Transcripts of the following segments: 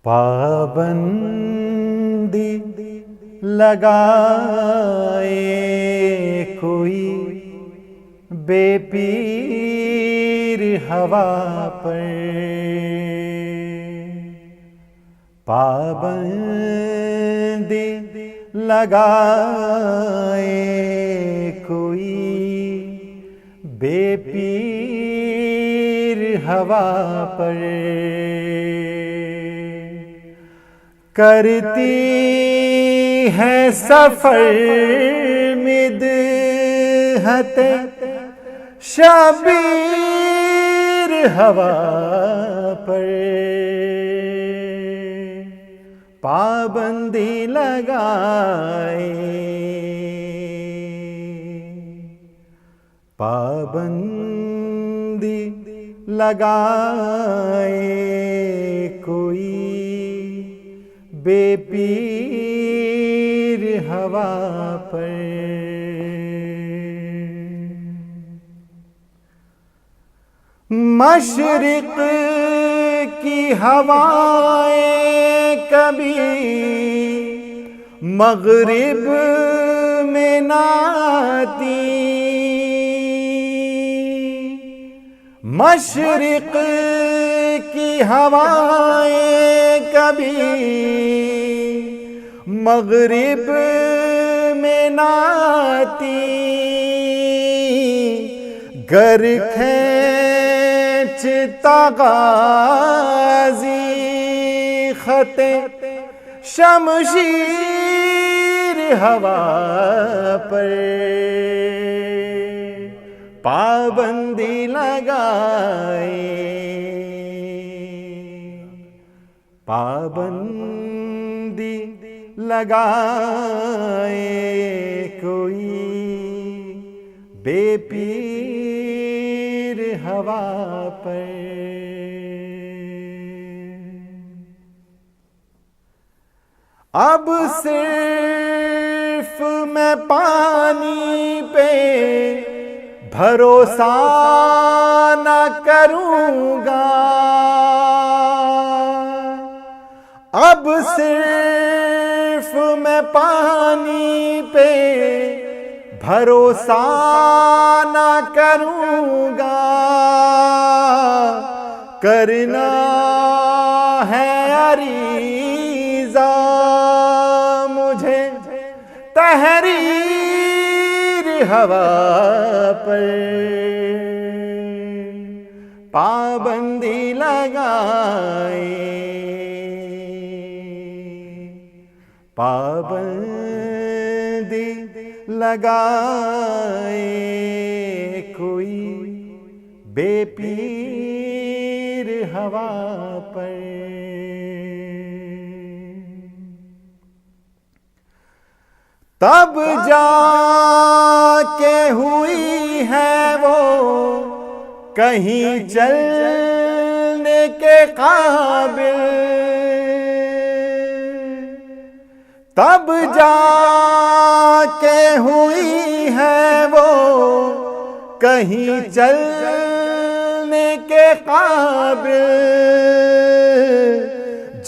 پابندی لگائے کوئی بے پیر ہوا پر، پابندی لگائے کوئی بے پیر ہوا پر، کرتی ہے سفر مدحت شبیر ہوا پر، پابندی لگائے، پابندی لگائے کوئی بے پیر ہوا پر، مشرق کی ہوائیں کبھی مغرب میں نہ آتی، مشرق کی ہوائیں کبھی مغرب میں نہ آتی، گر کھینچتا غازی خط شمشیر ہوا پر، پابندی لگائے، پابندی لگائے کوئی بے پیر ہوا پر، اب صرف میں پانی پہ بھروسہ نہ کروں گا، اب صرف میں پانی پہ بھروسہ نہ کروں گا، کرنا ہے عریضہ مجھے تحریر ہوا پر، پابندی لگائے، پابندی لگائے کوئی بے پیر ہوا پر، تب جا کے ہوئی ہے وہ کہیں چلنے کے قابل، تب جا کے ہوئی ہے وہ کہیں چلنے کے قابل،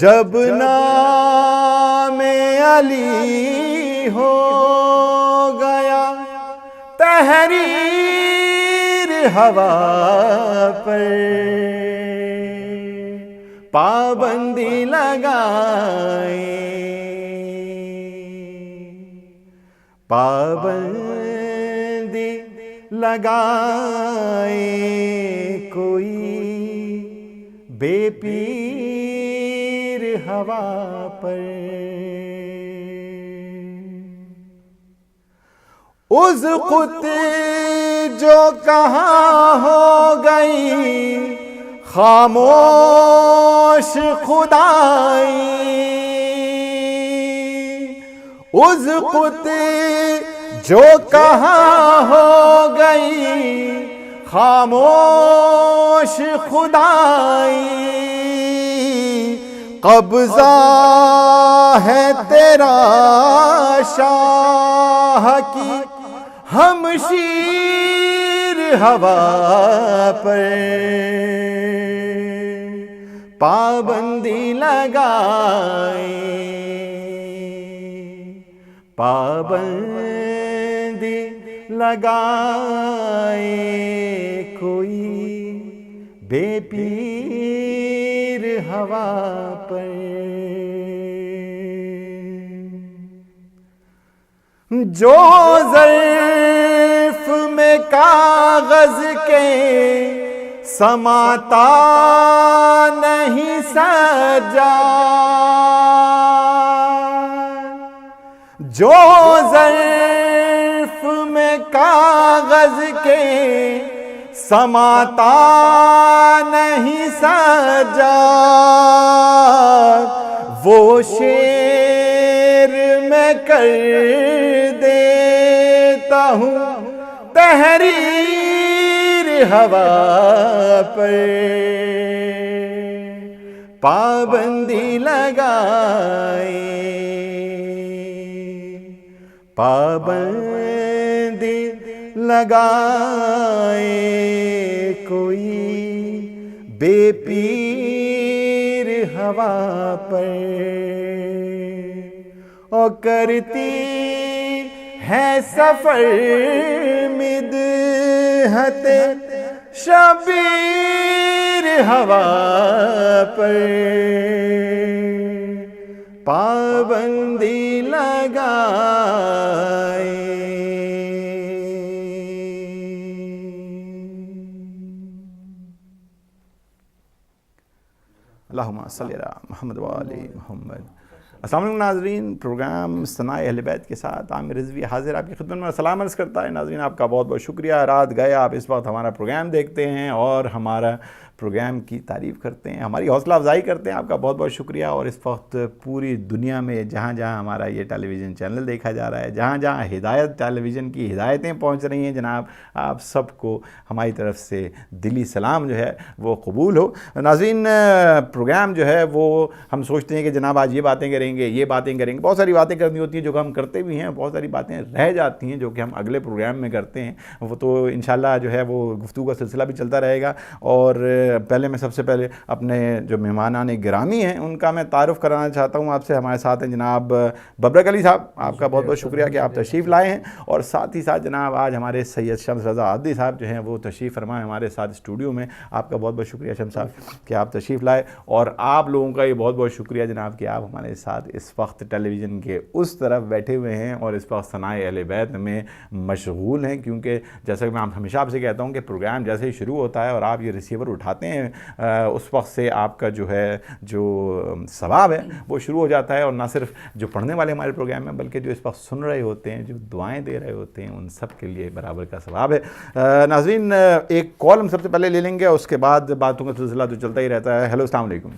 جب نام علی ہو گیا تحریر ہوا پر، پابندی لگائے، پابندی لگائے کوئی بے پیر ہوا پر، اس خط جو کہاں ہو گئی خاموش خدائی، اس خط جو کہاں ہو گئی خاموش خدائی، قبضہ ہے تیرا شاہ کی ہمشیر ہوا پر، پابندی لگائے، پابندی لگائے کوئی بے پیر ہوا پر، جو ظرف میں کاغذ کے سماتا نہیں سجا، جو ظرف میں کاغذ کے سماتا نہیں سجا، وہ شعر میں کر دیتا ہوں تحریر ہوا پر، پابندی لگائے، پابندی لگائے کوئی بے پیر ہوا پر، اور کرتی ہے سفر مدحت شبیر ہوا پر، پابندی لگائے۔ اللہم صلی علی محمد و آل محمد۔ السلام علیکم ناظرین، پروگرام ثنائے اہل بیت کے ساتھ عامر رضوی حاضر آپ کی خدمت میں سلام عرض کرتا ہے۔ ناظرین آپ کا بہت بہت شکریہ، رات گئے آپ اس وقت ہمارا پروگرام دیکھتے ہیں اور ہمارا پروگرام کی تعریف کرتے ہیں، ہماری حوصلہ افزائی کرتے ہیں، آپ کا بہت بہت شکریہ۔ اور اس وقت پوری دنیا میں جہاں جہاں ہمارا یہ ٹیلی ویژن چینل دیکھا جا رہا ہے، جہاں جہاں ہدایت ٹیلی ویژن کی ہدایتیں پہنچ رہی ہیں، جناب آپ سب کو ہماری طرف سے دلی سلام جو ہے وہ قبول ہو۔ ناظرین پروگرام جو ہے وہ ہم سوچتے ہیں کہ جناب آج یہ باتیں کریں گے، یہ باتیں کریں گے، بہت ساری باتیں کرنی ہوتی ہیں جو کہ ہم کرتے بھی ہیں، بہت ساری باتیں رہ جاتی ہیں جو کہ ہم اگلے پروگرام میں کرتے ہیں، وہ تو انشاءاللہ جو ہے وہ گفتگو کا سلسلہ بھی چلتا رہے گا۔ اور پہلے میں سب سے پہلے اپنے جو مہمانان گرامی ہیں ان کا میں تعارف کرانا چاہتا ہوں آپ سے۔ ہمارے ساتھ ہیں جناب ببرک علی صاحب، آپ کا بہت بہت شکریہ کہ آپ تشریف لائے ہیں، اور ساتھ ہی ساتھ جناب آج ہمارے سید شمس رضا عابدی صاحب جو ہیں وہ تشریف فرمائے ہمارے ساتھ اسٹوڈیو میں۔ آپ کا بہت بہت شکریہ شمس صاحب کہ آپ تشریف لائے، اور آپ لوگوں کا یہ بہت بہت شکریہ جناب کہ آپ ہمارے ساتھ اس وقت ٹیلی ویژن کے اس طرف بیٹھے ہوئے ہیں اور اس وقت ثنائے اہل بیت میں مشغول ہیں، کیونکہ جیسا کہ میں ہمیشہ آپ سے کہتا ہوں کہ پروگرام جیسے ہی شروع ہوتا ہے اور آپ یہ ریسیور اٹھاتے ہیں اس وقت سے آپ کا جو ہے جو ثواب ہے وہ شروع ہو جاتا ہے، اور نہ صرف جو پڑھنے والے ہمارے پروگرام میں بلکہ جو اس وقت سن رہے ہوتے ہیں، جو دعائیں دے رہے ہوتے ہیں، ان سب کے لیے برابر کا ثواب ہے۔ ناظرین ایک کال ہم سب سے پہلے لے لیں گے، اس کے بعد باتوں کا سلسلہ تو چلتا ہی رہتا ہے۔ ہیلو السلام علیکم۔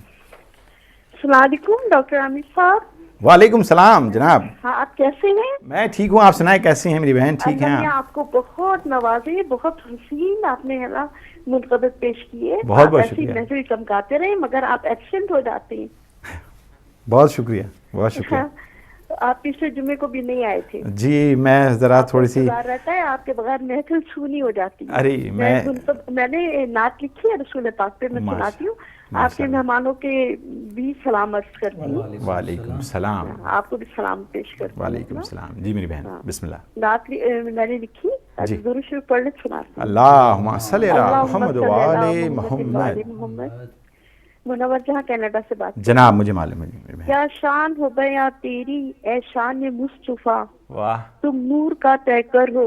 السلام علیکم ڈاکٹر عامر صاحب۔ وعلیکم السلام جناب۔ ہاں آپ کیسے ہیں؟ میں ٹھیک ہوں، آپ سنائیں کیسی ہیں میری بہن؟ ٹھیک ہیں اللہ نے آپ کو بہت نوازے، بہت حسین آپ نے منقبت پیش کی ہے، بہت بہت شکریہ۔ محفل چمکاتے رہے، مگر آپ ایبسنٹ ہو جاتے ہیں۔ بہت شکریہ، بہت شکریہ۔ آپ پچھلے جمعے کو بھی نہیں آئے تھے جی میں ذرا تھوڑی سی رہتا ہے، آپ کے بغیر محفل سونی ہو جاتی ہے۔ ارے میں نے نعت لکھی ہے رسول پاک پہ، میں سناتی ہوں، آپ کے مہمانوں کے بھی سلام عرض کرتی ہوں۔ وعلیکم السلام۔ آپ کو بھی سلام پیش کرتی ہوں۔ وعلیکم السلام۔ جی میری بہن بسم اللہ۔ نعت میں نے لکھی، درود شریف پڑھ لے سناتی ہوں۔ اللہم صلی علی محمد و آل محمد۔ منور جہاں کینیڈا سے بات جناب مجھے معلوم ہے۔ کیا شان ہو بیاں تیری اے شان مصطفیٰ، واہ تم نور کا پیکر ہو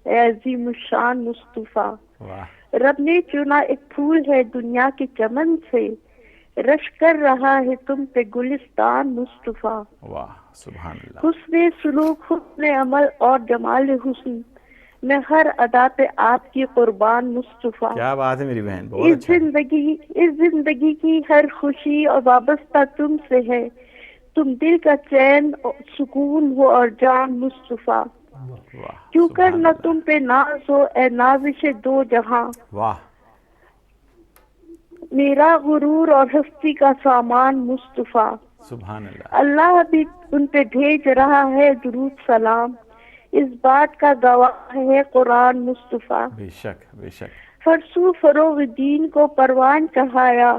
اے عظیم الشان مصطفیٰ۔ واہ رب نے چنا ایک پھول ہے دنیا کے چمن سے، رش کر رہا ہے تم پہ گلستان مصطفیٰ۔ واہ سبحان اللہ۔ حسن سلوک، حسن عمل اور جمال حسن، میں ہر ادا پہ آپ کی قربان مصطفیٰ۔ کیا بات ہے میری بہن، بہت اچھا۔ اس زندگی کی ہر خوشی اور وابستہ تم سے ہے، تم دل کا چین سکون ہو اور جان مصطفیٰ۔ کیوں کر نہ تم پہ ناز ہو اے نازش دو جہاں، واہ میرا غرور اور ہستی کا سامان مصطفیٰ۔ سبحان اللہ۔ اللہ بھی ان پہ بھیج رہا ہے درود سلام، اس بات کا گواہ ہے قرآن مصطفیٰ۔ بے شک بے شک۔ فرسو فروغ دین کو پروان چڑھایا،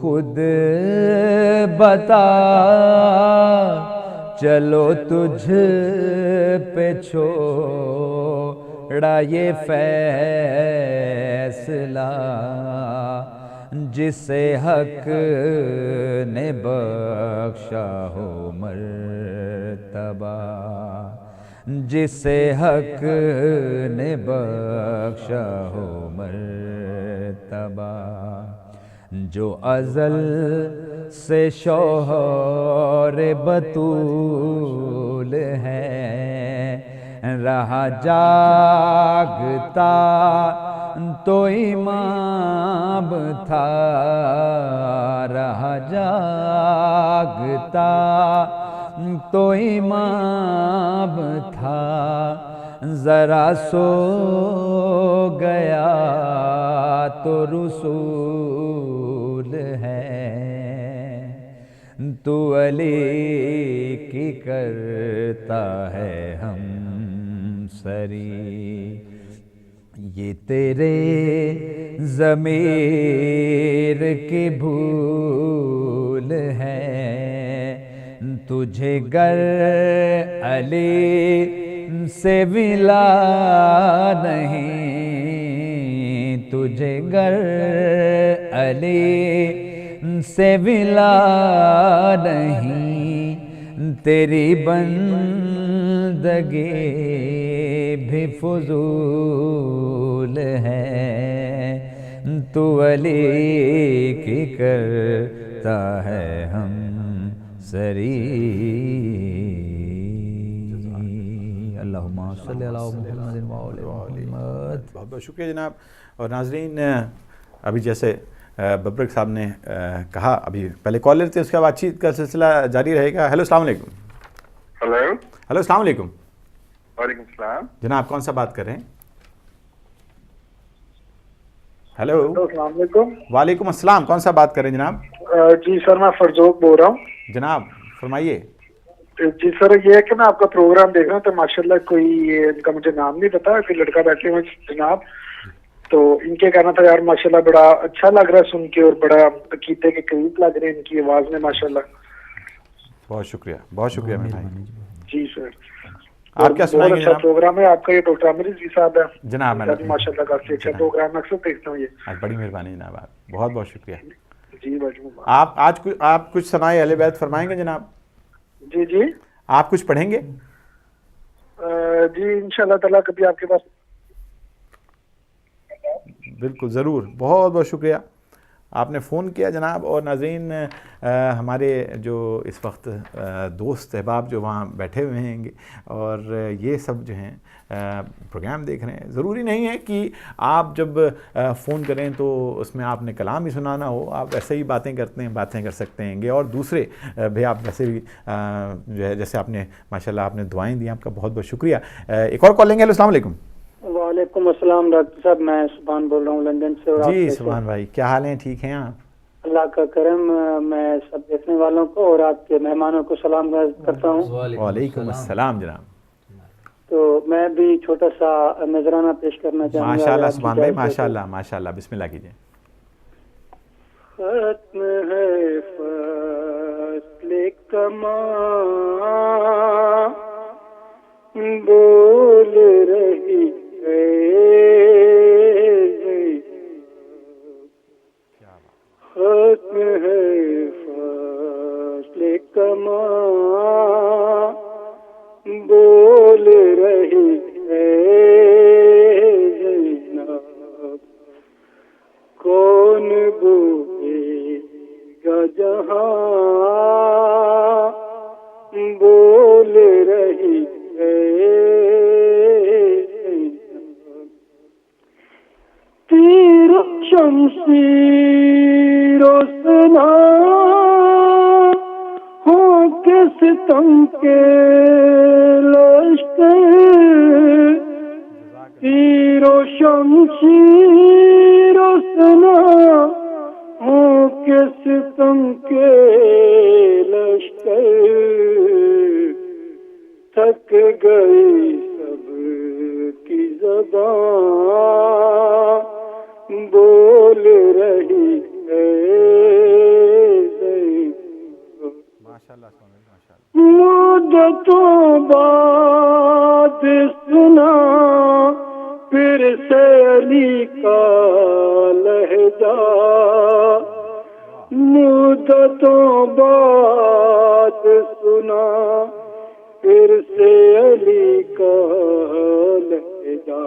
خود بتا چلو تجھ پہ چھوڑا یہ فیصلہ جسے حق نے بخشا ہو مرتبہ جسے حق نے بخشا ہو مرتبہ جو ازل سے شوہر بطول ہے رہا جاگتا تو امام تھا رہا جاگتا تو امام تھا ذرا سو گیا تو رسول ہے تو علی کی کرتا ہے ہم سری یہ تیرے ضمیر کی بھول ہے تجھے گر علی سے ولا نہیں تجھے گر علی سے ولا نہیں تیری بندگی بھی فضول ہے تو علی کی کرتا ہے ہم سری اللہم صلی علی محمد وعلی محمد. بہت بہت شکریہ جناب. اور ناظرین ابھی جیسے ببرک صاحب نے کہا ابھی پہلے کالر تھے اس کا بات چیت کا سلسلہ جاری رہے گا. ہیلو السلام علیکم. ہیلو السلام علیکم. وعلیکم السلام جناب کون سا بات کر رہے ہیں؟ ہیلو السلام علیکم. وعلیکم السلام. کون سا بات کر رہے ہیں جناب؟ جی سر میں فرزوق بول رہا ہوں. جناب فرمائیے. جی سر یہ ہے کہ میں آپ کا پروگرام دیکھ رہا ہوں تو ماشاءاللہ کوئی ان کا مجھے نام نہیں پتا کوئی لڑکا بیٹھے ہوئے جناب تو ان کے کہنا تھا یار ماشاءاللہ بڑا اچھا لگ رہا ہے سن کے اور بڑا عقیدے کے قریب لگ رہے ہیں ان کی آواز میں ماشاءاللہ. بہت شکریہ بہت شکریہ میرے بھائی. جی سر آپ کیا سنائیں گے اچھا جناب؟ پروگرام ہے آپ کا یہ ڈاکٹر عامر رضوی صاحب ہے جناب ماشاءاللہ کافی اچھا پروگرام ہے اکثر دیکھتا ہوں یہ. بڑی مہربانی جناب. آپ بہت بہت شکریہ. جی بھائی آپ کچھ ثنائے اہل بیت فرمائیں گے جناب؟ جی جی آپ کچھ پڑھیں گے؟ جی انشاءاللہ تعالیٰ کبھی آپ کے پاس. بالکل ضرور. بہت بہت شکریہ آپ نے فون کیا جناب. اور ناظرین ہمارے جو اس وقت دوست احباب جو وہاں بیٹھے ہوئے ہیں گے اور یہ سب جو ہیں پروگرام دیکھ رہے ہیں ضروری نہیں ہے کہ آپ جب فون کریں تو اس میں آپ نے کلام ہی سنانا ہو. آپ ویسے ہی باتیں کرتے ہیں باتیں کر سکتے ہیں گے اور دوسرے بھی آپ ویسے بھی جو ہے جیسے آپ نے ماشاءاللہ آپ نے دعائیں دی. آپ کا بہت بہت شکریہ. ایک اور کال لیں گے. السلام علیکم. وعلیکم السلام ڈاکٹر صاحب میں سبحان بول رہا ہوں لندن سے. جی سبحان بھائی کیا حال ہیں؟ ٹھیک ہیں آپ؟ اللہ کا کرم. میں سب دیکھنے والوں کو اور آپ کے مہمانوں کو سلام کرتا ہوں. وعلیکم السلام جناب. تو میں بھی چھوٹا سا نذرانہ پیش کرنا چاہوں گا. ماشاءاللہ سبحان بھائی ماشاءاللہ ماشاءاللہ. بسم اللہ کیجئے. ختم ہے فصل کماں بول رہی ہے ختم ہے فصل کماں بول رہی ہے زینب کون بولے گا جہاں بول رہی تیر شمشیر و سنا ہو کے ستم کے لشکر تیر و شمشیر و سنا ہو کے ستم کے لشکر تھک گئی سب کی زبان بول رہی ہے مدتوں بعد سنا پھر سے علی کا لہجہ، مدتوں بعد سنا پھر سے علی کا لہجہ،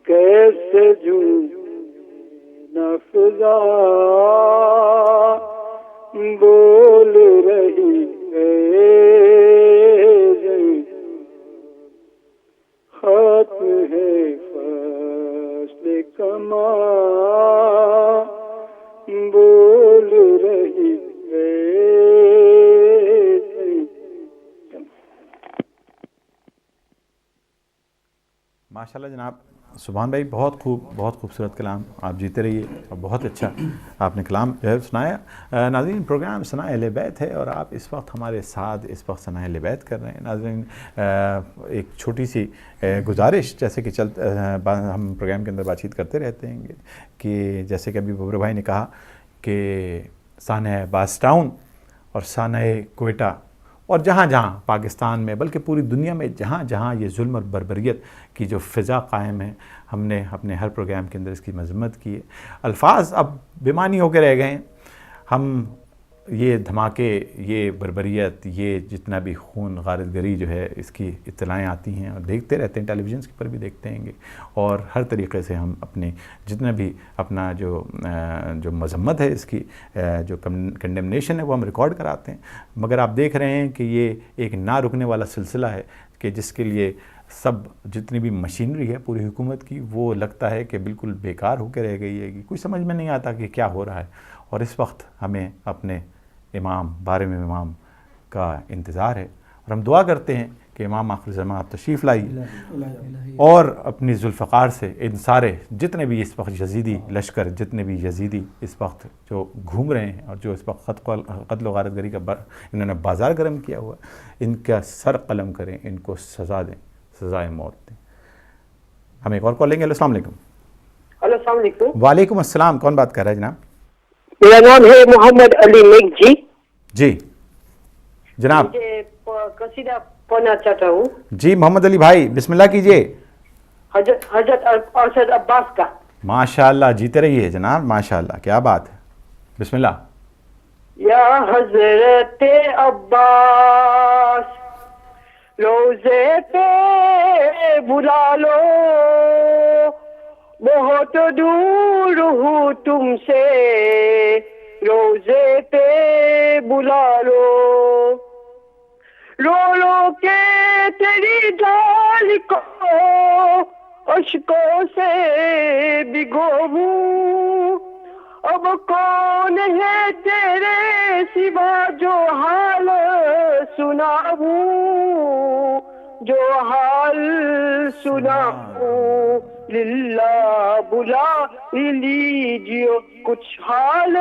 کیسے نفزا بول رہی ہے، ختم ہے فصل کما بول رہی ہے۔ ماشاءاللہ جناب، سبحان بھائی، بہت خوبصورت کلام، آپ جیتے رہیے، اور بہت اچھا آپ نے کلام جو ہے سنایا۔ ناظرین، پروگرام ثناء اہل بیت ہے اور آپ اس وقت ہمارے ساتھ اس وقت ثناء اہل بیت کر رہے ہیں۔ ناظرین، ایک چھوٹی سی گزارش، جیسے کہ ہم پروگرام کے اندر بات چیت کرتے رہتے ہیں کہ جیسے کہ ابھی ببر بھائی نے کہا کہ سانحہ باس ٹاؤن اور سانحہ کوئٹہ اور جہاں جہاں پاکستان میں بلکہ پوری دنیا میں جہاں جہاں یہ ظلم اور بربریت کی جو فضا قائم ہے، ہم نے اپنے ہر پروگرام کے اندر اس کی مذمت کی ہے۔ الفاظ اب بیمانی ہو کے رہ گئے ہیں، ہم یہ دھماکے، یہ بربریت، یہ جتنا بھی خون غارت گری جو ہے، اس کی اطلاعیں آتی ہیں اور دیکھتے رہتے ہیں، ٹیلی ویژنس پر بھی دیکھتے ہیں گے، اور ہر طریقے سے ہم اپنے جتنا بھی اپنا جو مذمت ہے، اس کی جو کنڈیمنیشن ہے، وہ ہم ریکارڈ کراتے ہیں۔ مگر آپ دیکھ رہے ہیں کہ یہ ایک نہ رکنے والا سلسلہ ہے کہ جس کے لیے سب جتنی بھی مشینری ہے پوری حکومت کی، وہ لگتا ہے کہ بالکل بیکار ہو کے رہ گئی ہے، کہ کوئی سمجھ میں نہیں آتا کہ کیا ہو رہا ہے۔ اور اس وقت ہمیں اپنے امام، بارہویں امام کا انتظار ہے، اور ہم دعا کرتے ہیں کہ امام آخر زمان آپ تشریف لائیے اور اپنی ذوالفقار سے ان سارے جتنے بھی اس وقت یزیدی لشکر، جتنے بھی یزیدی اس وقت جو گھوم رہے ہیں اور جو اس وقت قتل و غارت گری کا انہوں نے بازار گرم کیا ہوا، ان کا سر قلم کریں، ان کو سزا دیں، سزائے موت دیں۔ ہم ایک اور کال لیں گے۔ السلام علیکم۔ ہلو، السلام علیکم۔ وعلیکم السلام، کون بات کر رہا ہے جناب؟ میرا نام ہے محمد علی مک جی۔ جی جناب، مجھے قصیدہ پڑھنا چاہتا ہوں۔ جی محمد علی بھائی، بسم اللہ کیجئے۔ حضرت ارشد عباس کا۔ ماشاءاللہ، جیتے رہیے جناب، ماشاءاللہ، کیا بات ہے، بسم اللہ۔ یا حضرت عباس روزے پہ بلا لو، بہت دور ہوں تم سے، روزے پہ بلا لو، رو لو کے تیری ڈال کو اشکوں سے بھگوؤں، اب کون ہے تیرے سوا جو حال سناؤں، جو حال سناؤں، للہ بلا لیجیے کچھ حال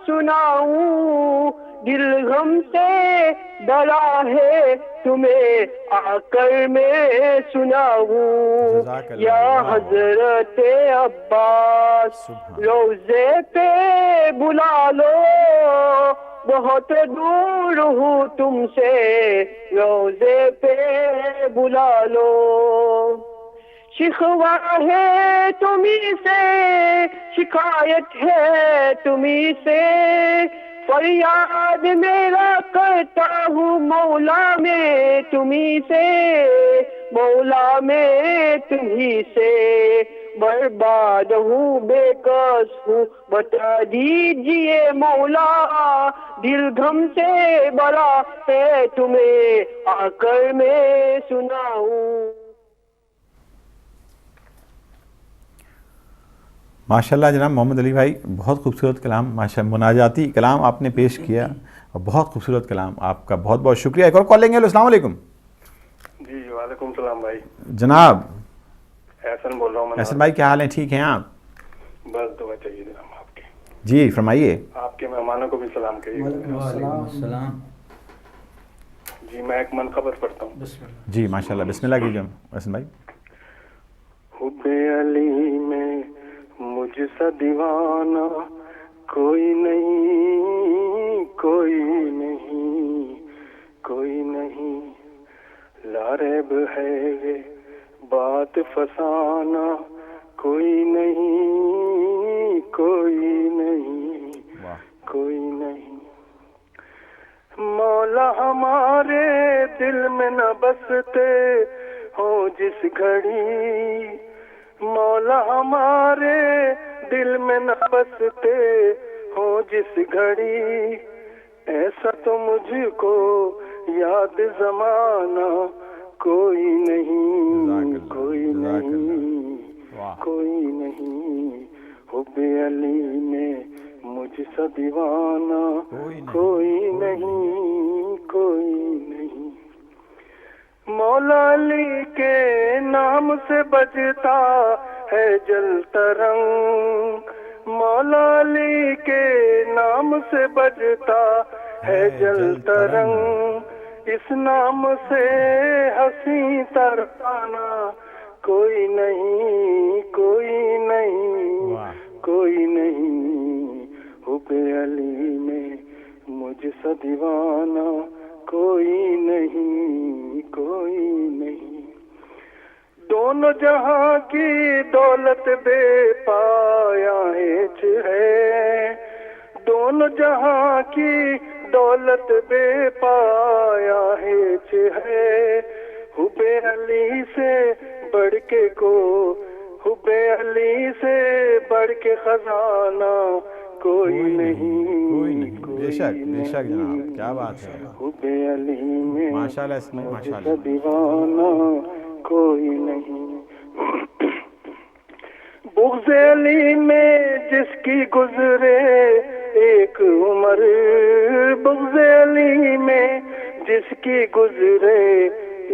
سناؤں، دل غم سے ڈرا ہے تمہیں آ کر میں سناؤں، یا حضرت عباس روزے پہ بلا لو، بہت دور ہوں تم سے، روزے پہ بلا لو، شکوہ ہے تمہیں سے، شکایت ہے تمہیں سے، فریاد میرا کرتا ہوں مولا میں تمہیں سے، مولا میں تمہیں سے، برباد ہوں بے کس ہوں بتا دیجئے مولا، دل غم سے بڑا ہے تمہیں آ کر میں سناؤں۔ ماشاءاللہ جناب محمد علی بھائی، بہت خوبصورت کلام، ماشاءاللہ مناجاتی کلام آپ نے پیش کیا، اور بہت خوبصورت کلام، آپ کا بہت بہت شکریہ۔ ایک اور کال لیں گے۔ السلام علیکم۔ جی وعلیکم السلام بھائی۔ جناب احسن بول رہا ہوں میں۔ احسن بھائی، کیا حال ہیں؟ ٹھیک ہیں آپ؟ بس دعا چاہیے جناب آپ کی۔ جی فرمائیے۔ آپ کے مہمانوں کو بھی سلام کہیے۔ وعلیکم السلام۔ جی میں ایک منقبت پڑھتا ہوں۔ جی ماشاءاللہ، بسم اللہ کیجیے احسن بھائی۔ حب علی میں مجھ سا دیوانہ کوئی نہیں، کوئی نہیں، کوئی نہیں فریب ہے یہ بات فسانہ، کوئی نہیں کوئی نہیں کوئی نہیں۔ مولا ہمارے دل میں نہ بستے ہوں جس گھڑی، مولا ہمارے دل میں نہ بستے ہوں جس گھڑی، ایسا تو مجھ کو یاد زمانہ کوئی نہیں کوئی نہیں کوئی نہیں۔ حب علی میں مجھ سا دیوانہ کوئی نہیں کوئی نہیں۔ مولا علی کے نام سے بجتا ہے جلتا رنگ، مولا علی کے نام سے بجتا ہے جلتا رنگ، اس نام سے ہنسی ترانہ کوئی نہیں کوئی نہیں کوئی نہیں۔ حب علی میں مجھ سا دیوانہ کوئی نہیں کوئی نہیں۔ دونوں جہاں کی دولت بے پایا ہے، دونوں جہاں کی دولت بے پایا ہے، حب علی سے بڑھ کے کو، حب علی سے بڑھ کے خزانہ کوئی نہیں بے شک بے شک جناب، کیا بات ہے، حب علی میں ماشاءاللہ اس میں ماشاءاللہ دیوانہ کوئی نہیں۔ بغض علی میں جس کی گزرے ایک عمر، بغض علی میں جس کی گزرے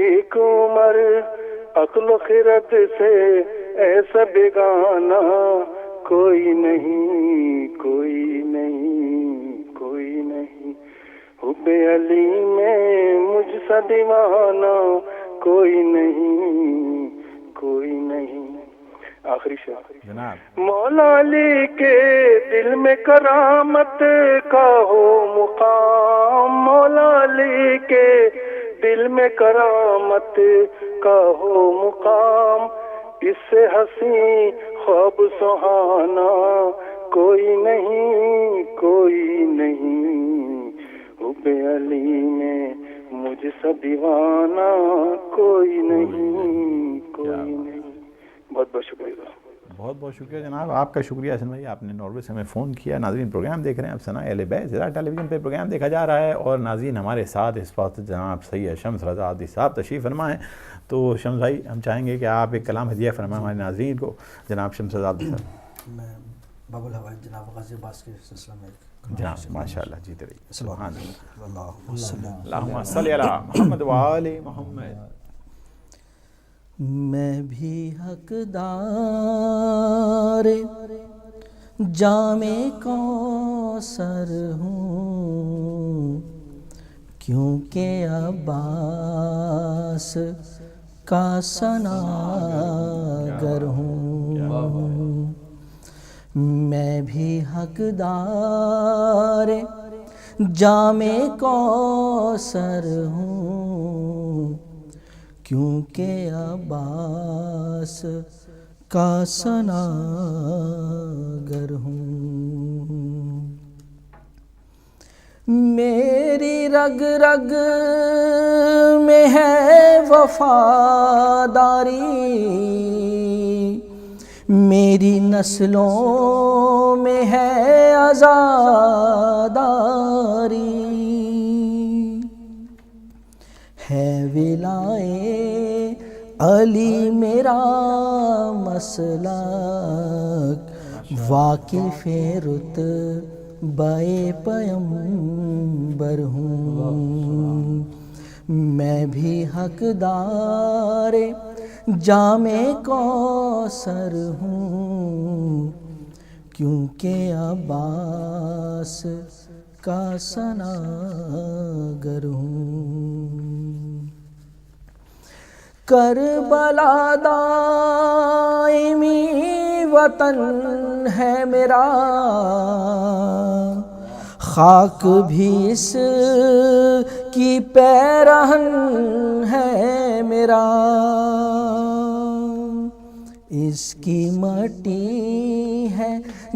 ایک عمر، عقل و خرد سے ایسا بیگانہ کوئی نہیں کوئی نہیں کوئی نہیں۔ حب علی میں مجھ سا دیوانہ کوئی نہیں کوئی نہیں۔ آخری شعر جناب۔ مولا علی کے دل میں کرامت کا ہو مقام، مولا علی کے دل میں کرامت کا ہو مقام، اس سے حسین خواب سہانا کوئی نہیں کوئی نہیں۔ حب علی میں مجھ سا دیوانہ کوئی نہیں کوئی نہیں۔ بہت بہت شکریہ، بہت بہت شکریہ جناب، آپ کا شکریہ حسن بھائی، آپ نے ناروے سے ہمیں فون کیا۔ ناظرین پروگرام دیکھ رہے ہیں اب ثناء اہل بیت زرا ٹیلی ویژن پہ پروگرام دیکھا جا رہا ہے، اور ناظرین ہمارے ساتھ اس وقت جناب سید شمس رضا عادی صاحب تشریف فرما ہیں۔ تو شمس بھائی ہم چاہیں گے کہ آپ ایک کلام ہدیہ فرمائیں ہمارے ناظرین کو۔ جناب شمس رضا عادی صاحب۔ میں باب الحوائج جناب غازی عباس کے سلسلہ میں جناب ماشاء اللہ جیتے رہیے۔ سبحان اللہ، اللہم صلی علی محمد وآل محمد۔ میں بھی حقدار جام کوثر ہوں، کیونکہ عباس کا ثناگر ہوں۔ میں بھی حقدار جام کوثر ہوں، کیونکہ عباس کا ثناگر ہوں۔ میری رگ رگ میں ہے وفاداری، میری نسلوں میں ہے عزاداری، ہے ولائے علی میرا مسلک، واقف رتبہ پیمبر ہوں۔ میں بھی حقدار جام کوثر ہوں، کیونکہ عباس کا ثناگر ہوں۔ کربلا دائمی وطن ہے میرا، خاک بھی اس کی پیرہن ہے میرا، اس کی مٹی ہے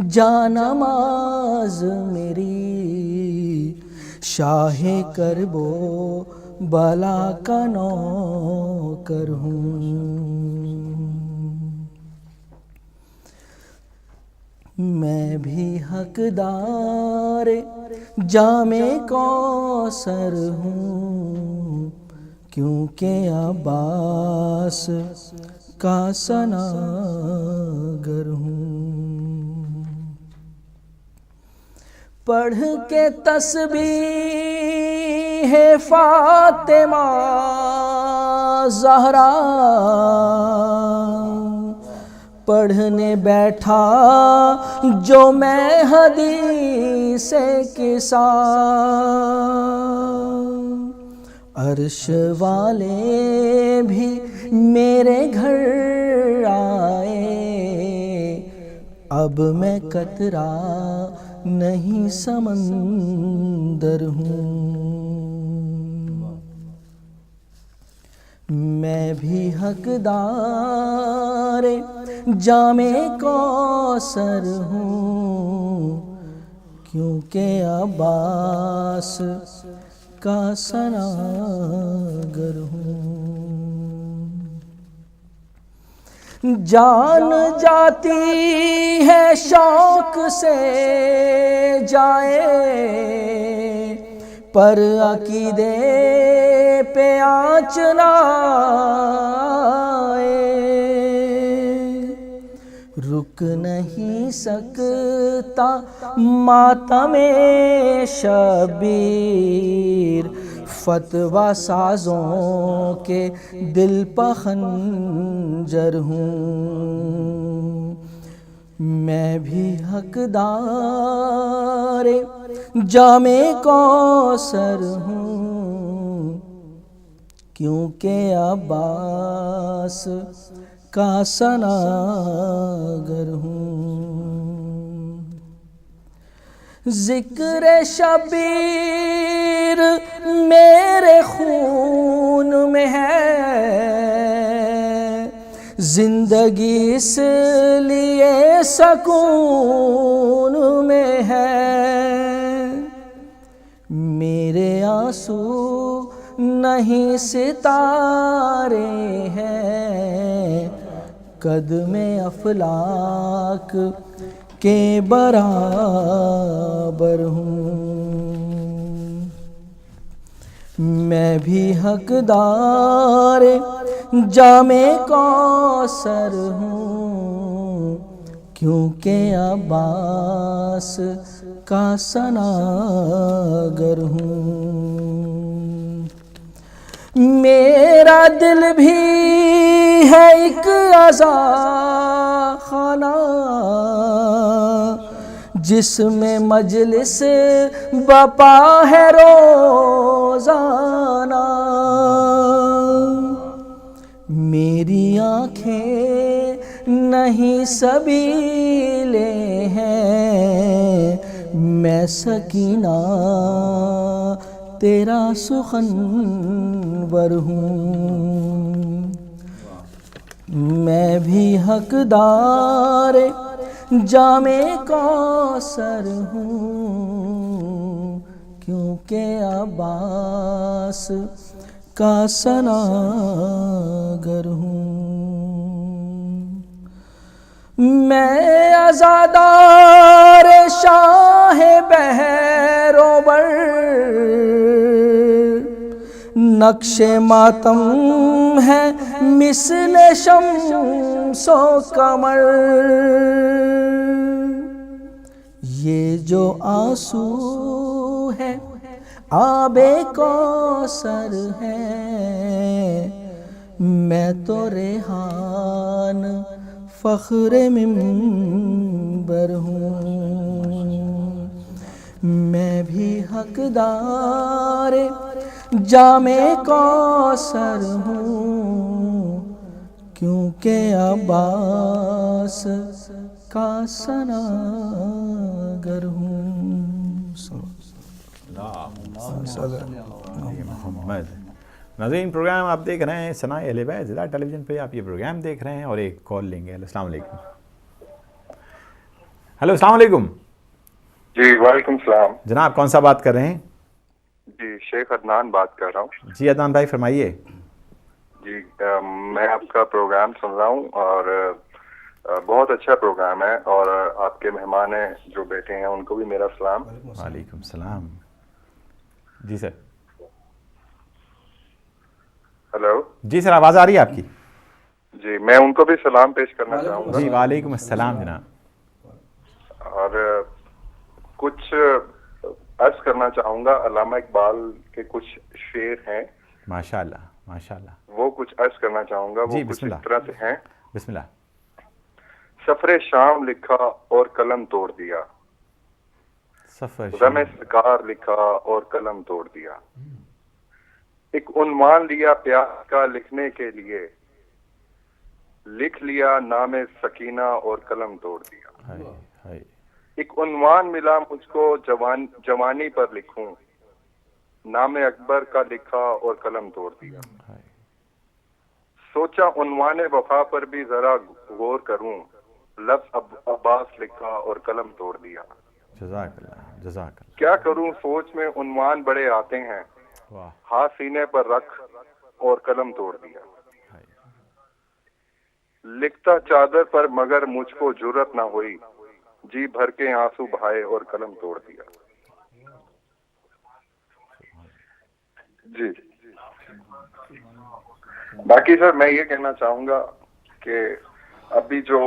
جانماز میری، شاہ کرب و بلا کا نوکر ہوں۔ میں بھی حقدار جام کوثر ہوں، کیونکہ عباس کا ثناگر ہوں۔ پڑھ کے تسبیح فاطمہ زہرا، پڑھنے بیٹھا جو میں حدیث قصہ، عرش والے بھی میرے گھر آئے، اب میں قطرہ نہیں سمندر ہوں۔ میں بھی حقدار جام کوثر ہوں، کیونکہ عباس کا ثناگر ہوں۔ جان جاتی ہے شوق سے جائے، پر عقیدے پہ آنچ نہ آئے، رک نہیں سکتا ماتم شبیر، فتویٰ سازوں کے دل پہ خنجر ہوں۔ میں بھی حقدار جام کوثر ہوں، کیونکہ عباس کا ثناگر ہوں۔ ذکر شبیر میرے خون میں ہے، زندگی اس لیے سکون میں ہے، میرے آنسو نہیں ستارے ہیں، قدم افلاک کے برابر ہوں۔ میں بھی حقدار جام کوثر ہوں، کیونکہ عباس کا ثناگر ہوں۔ میرا دل بھی ہے ایک عزا خانہ، جس میں مجلس بپا ہے روزانہ، میری آنکھیں نہیں سبیلے ہیں، میں سکینہ تیرا سخنور ہوں۔ میں بھی حقدار جام کوثر ہوں، کیونکہ عباس کا ثناگر ہوں۔ میں عزادار شاہ بحر و بر، نقش ماتم ہے مثل شمس و قمر، یہ جو آنسو ہے آب کوثر ہے، میں تو ریحان فخر منبر ہوں۔ میں بھی حقدار جام کوثر ہوں، کیونکہ عباس کا ثناگر ہوں۔ محمد. ناظرین پروگرام آپ دیکھ رہے ہیں ثنائے اہل بیت زدہ ٹیلی ویژن پہ. آپ یہ پروگرام دیکھ رہے ہیں اور ایک کال لیں گے. السلام علیکم. ہلو السلام علیکم. جی وعلیکم السلام. جناب کون سا بات کر رہے ہیں؟ جی شیخ عدنان بات کر رہا ہوں. جی عدنان بھائی فرمائیے. جی میں آپ کا پروگرام سن رہا ہوں اور بہت اچھا پروگرام ہے, اور آپ کے مہمان ہیں جو بیٹھے ہیں ان کو بھی میرا سلام. وعلیکم السلام. جی سر. ہلو. جی سر آواز آ رہی ہے آپ کی؟ جی میں ان کو بھی سلام پیش کرنا چاہوں گا. جی وعلیکم السلام جناب. اور کچھ عرض کرنا چاہوں گا. علامہ اقبال کے کچھ شعر ہیں. ماشاء اللہ ماشاء اللہ. وہ کچھ عرض کرنا چاہوں گا. وہ کچھ اس طرح سے ہیں. بسم اللہ. سفر شام لکھا اور قلم توڑ دیا, غم سکار لکھا اور قلم توڑ دیا, ایک عنوان لیا پیار کا لکھنے کے لیے, لکھ لیا نام سکینہ اور قلم توڑ دیا, ایک عنوان ملا مجھ کو جوانی پر لکھوں, نام اکبر کا لکھا اور قلم توڑ دیا, سوچا عنوان وفا پر بھی ذرا غور کروں, لفظ عباس لکھا اور قلم توڑ دیا. جزاک اللہ جزاک اللہ. کیا کروں سوچ میں عنوان بڑے آتے ہیں, ہاتھ سینے پر رکھ اور قلم توڑ دیا, لکھتا چادر پر مگر مجھ کو جرأت نہ ہوئی, جی بھر کے آنسو بہائے اور قلم توڑ دیا. جی باقی سر میں یہ کہنا چاہوں گا کہ ابھی جو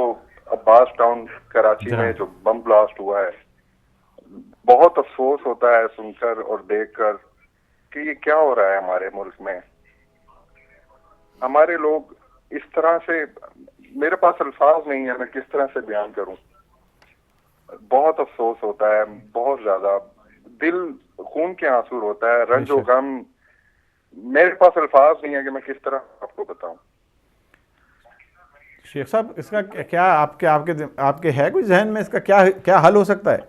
عباس ٹاؤن کراچی میں جو بم بلاسٹ ہوا ہے, بہت افسوس ہوتا ہے سن کر اور دیکھ کر کہ یہ کیا ہو رہا ہے ہمارے ملک میں. ہمارے لوگ اس طرح سے, میرے پاس الفاظ نہیں ہے میں کس طرح سے بیان کروں. بہت افسوس ہوتا ہے, بہت زیادہ دل خون کے آنسو ہوتا ہے, رنج و غم. میرے پاس الفاظ نہیں ہے کہ میں کس طرح آپ کو بتاؤں. شیخ صاحب اس کا کیا آپ کے ہے کوئی ذہن میں اس کا کیا حل ہو سکتا ہے؟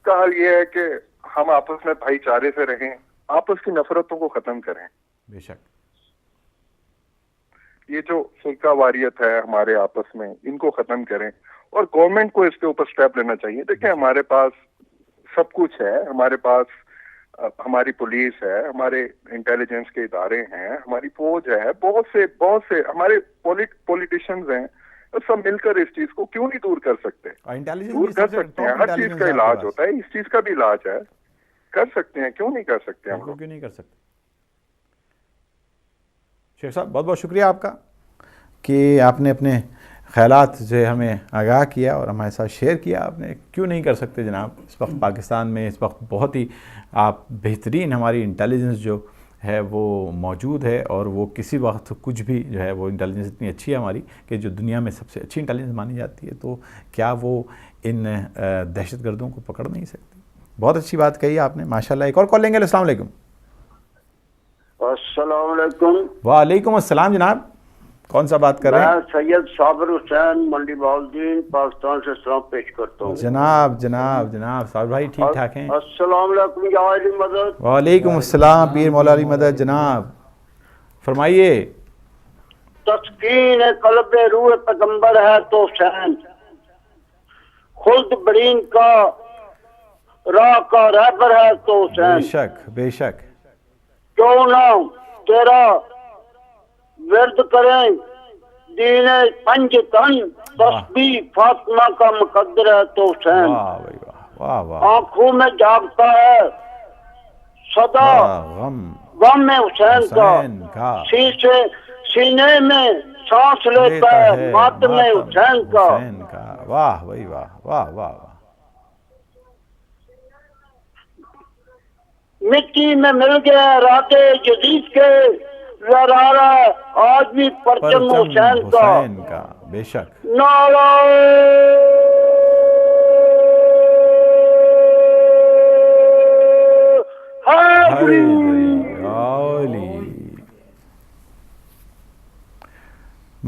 کا حل یہ ہے کہ ہم آپس میں بھائی چارے سے رہیں, آپس کی نفرتوں کو ختم کریں. بے شک. یہ جو فرقہ واریت ہے ہمارے آپس میں, ان کو ختم کریں, اور گورنمنٹ کو اس کے اوپر سٹیپ لینا چاہیے. دیکھیں ہمارے پاس سب کچھ ہے, ہمارے پاس ہماری پولیس ہے, ہمارے انٹیلیجنس کے ادارے ہیں, ہماری فوج ہے, بہت سے ہمارے پولیٹیشینز ہیں, سب مل کر اس چیز کو کیوں نہیں دور کر سکتے؟ دور کر سکتے ہیں, ہر چیز کا علاج ہوتا ہے, اس چیز کا بھی علاج ہے, کر سکتے ہیں, کیوں نہیں کر سکتے ہم لوگ؟ کیوں نہیں کر سکتے؟ شیخ صاحب بہت بہت شکریہ آپ کا کہ آپ نے اپنے خیالات سے ہمیں آگاہ کیا اور ہمارے ساتھ شیئر کیا. آپ نے کیوں نہیں کر سکتے جناب. اس وقت پاکستان میں اس وقت بہت ہی آپ بہترین ہماری انٹیلیجنس جو ہے وہ موجود ہے, اور وہ کسی وقت کچھ بھی جو ہے وہ انٹیلیجنس اتنی اچھی ہے ہماری کہ جو دنیا میں سب سے اچھی انٹیلیجنس مانی جاتی ہے, تو کیا وہ ان دہشت گردوں کو پکڑ نہیں سکتی؟ بہت اچھی بات کہی آپ نے ماشاء اللہ. ایک اور کال لیں گے. السلام علیکم. السلام علیکم. وعلیکم السلام جناب, کون سا بات کر رہے ہیں؟ میں سید صابر حسین منڈی بہاؤالدین پاکستان سے سلام پیش کرتا ہوں. جناب صابر بھائی ٹھیک ٹھاک ہیں؟ السلام علیکم یا علی مدد. وعلیکم السلام پیر مولا علی مدد. جناب فرمائیے. تسکین قلب روح پیغمبر ہے تو حسین, خلد برین کا راہ کا رہبر ہے تو حسین. بے شک بے شک. کیوں نہ تیرا ورد کریں دین پنج تن, تسبیح فاطمہ کا مقدر ہے تو حسین. آنکھوں میں جاگتا ہے صدا غم میں حسین کا, سینے میں سانس لیتا ہے ماتم میں حسین کا. واہ بھائی واہ واہ واہ. مٹی میں مل گیا رادے جدید کے, لہرا آج بھی پرچم حسین کا. بے شک. نعرہ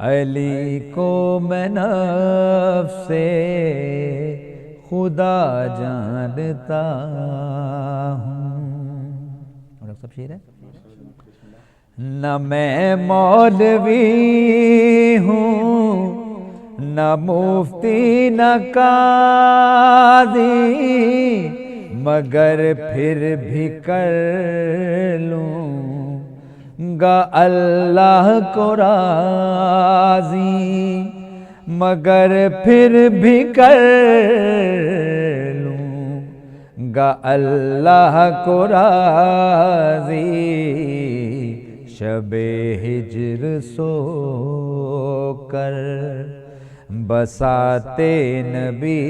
علی کو میں نفس سے خدا جانتا ہوں. اور سب شعر ہے. نہ میں مولوی ہوں نہ مفتی نہ قاضی مگر پھر بھی کر لوں گا اللہ کو راضی مگر پھر بھی کر لوں گا اللہ کو راضی شب ہجر سو کر بساتے نبی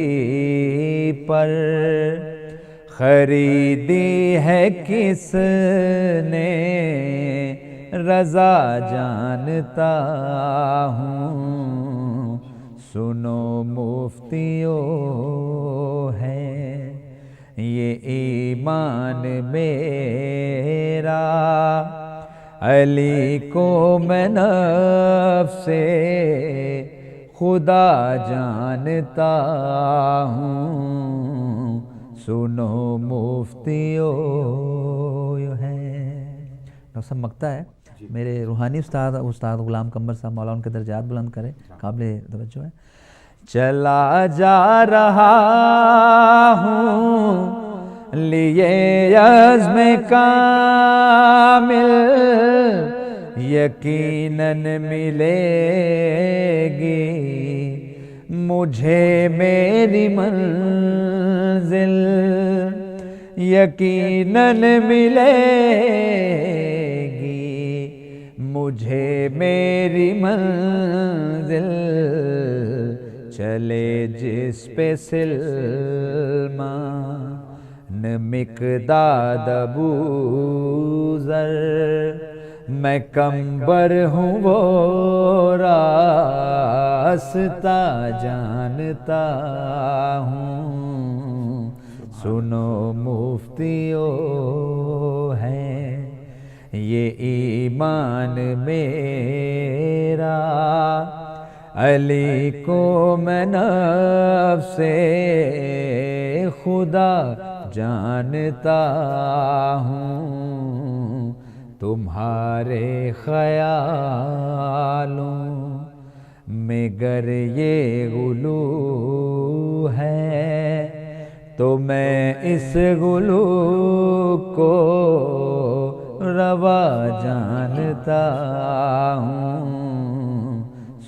پر خریدی ہے کس نے رضا جانتا ہوں. سنو مفتیو ہے یہ ایمان میرا علی کو میں نفس سے خدا جانتا ہوں. سنو مفتیو ہے. ڈاکٹر صاحب مقطع ہے میرے روحانی استاد غلام قمر صاحب مولا ان کے درجات بلند کرے, قابل توجہ ہے. چلا جا رہا ہوں لیے عزم کامل یقیناً ملے گی مجھے میری منزل یقیناً ملے گی مجھے میری منزل چلے جس پہ سلمان مقداد ابو ذر میں کمبر ہوں وہ راستہ جانتا ہوں. سنو مفتیو ہے یہ ایمان میرا علی کو میں نفس سے خدا جانتا ہوں. تمہارے خیالوں میں گر یہ غلو ہے تو میں اس غلو کو روا جانتا ہوں.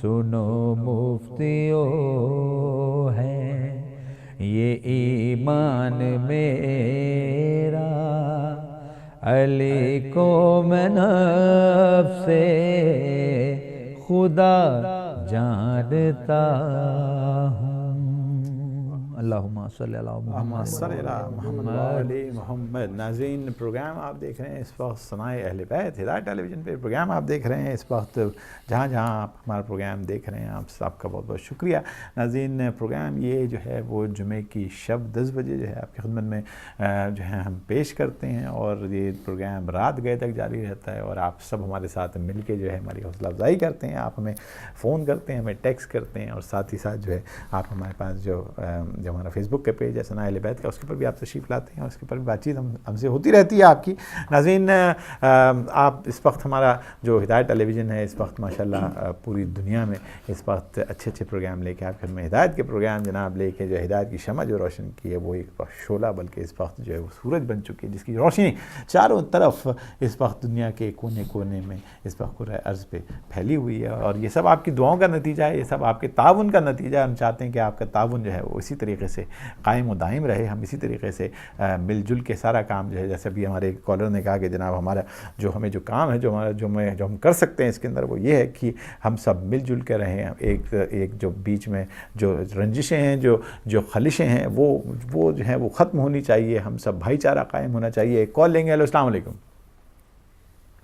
سنو مفتیو ہے یہ ایمان میرا علی کو میں نفس سے خدا جانتا ہوں. اللہم صلی علی محمد صلی اللہ محمد علی محمد. ناظرین پروگرام آپ دیکھ رہے ہیں اس وقت ثنائے اہل بیت ہدایت ٹیلی ویژن پہ پروگرام آپ دیکھ رہے ہیں اس وقت. جہاں جہاں آپ ہمارا پروگرام دیکھ رہے ہیں آپ کا بہت بہت شکریہ. ناظرین پروگرام یہ جو ہے وہ جمعے کی شب 10 بجے جو ہے آپ کی خدمت میں جو ہے ہم پیش کرتے ہیں اور یہ پروگرام رات گئے تک جاری رہتا ہے اور آپ سب ہمارے ساتھ مل کے جو ہے ہماری حوصلہ افزائی کرتے ہیں. آپ ہمیں فون کرتے ہیں, ہمیں ٹیکسٹ کرتے ہیں اور ساتھ ہی ساتھ جو ہے آپ ہمارے پاس جو ہمارا فیس بک کا پیج ہے ثنائے اہل بیت کا اس کے پر بھی آپ تشریف لاتے ہیں اور اس کے پر بھی بات چیت ہم سے ہوتی رہتی ہے آپ کی. ناظرین آپ اس وقت ہمارا جو ہدایت ٹیلی ویژن ہے اس وقت ماشاءاللہ پوری دنیا میں اس وقت اچھے اچھے پروگرام لے کے آپ کے میں ہدایت کے پروگرام جناب لے کے جو ہدایت کی شمع جو روشن کی ہے وہ ایک شعلہ بلکہ اس وقت جو ہے وہ سورج بن چکی ہے جس کی روشنی چاروں طرف اس وقت دنیا کے کونے کونے میں اس وقت کرۂ ارض پہ پھیلی ہوئی ہے. اور یہ سب آپ کی دعاؤں کا نتیجہ ہے, یہ سب آپ کے تعاون کا نتیجہ ہے. ہم چاہتے ہیں کہ آپ کا تعاون جو ہے وہ اسی طریقے سے قائم و دائم رہے. ہم اسی طریقے سے مل جل کے سارا کام جو ہے جیسے بھی ہمارے کالر نے کہا کہ جناب ہمارا جو ہمیں جو کام ہے جو ہم کر سکتے ہیں اس کے اندر وہ یہ ہے کہ ہم سب مل جل کے رہیں. ایک جو بیچ میں جو رنجشیں ہیں جو خلشیں ہیں وہ جو ہیں وہ ختم ہونی چاہیے. ہم سب بھائی چارہ قائم ہونا چاہیے. ایک کال لیں گے. ہیلو السلام علیکم.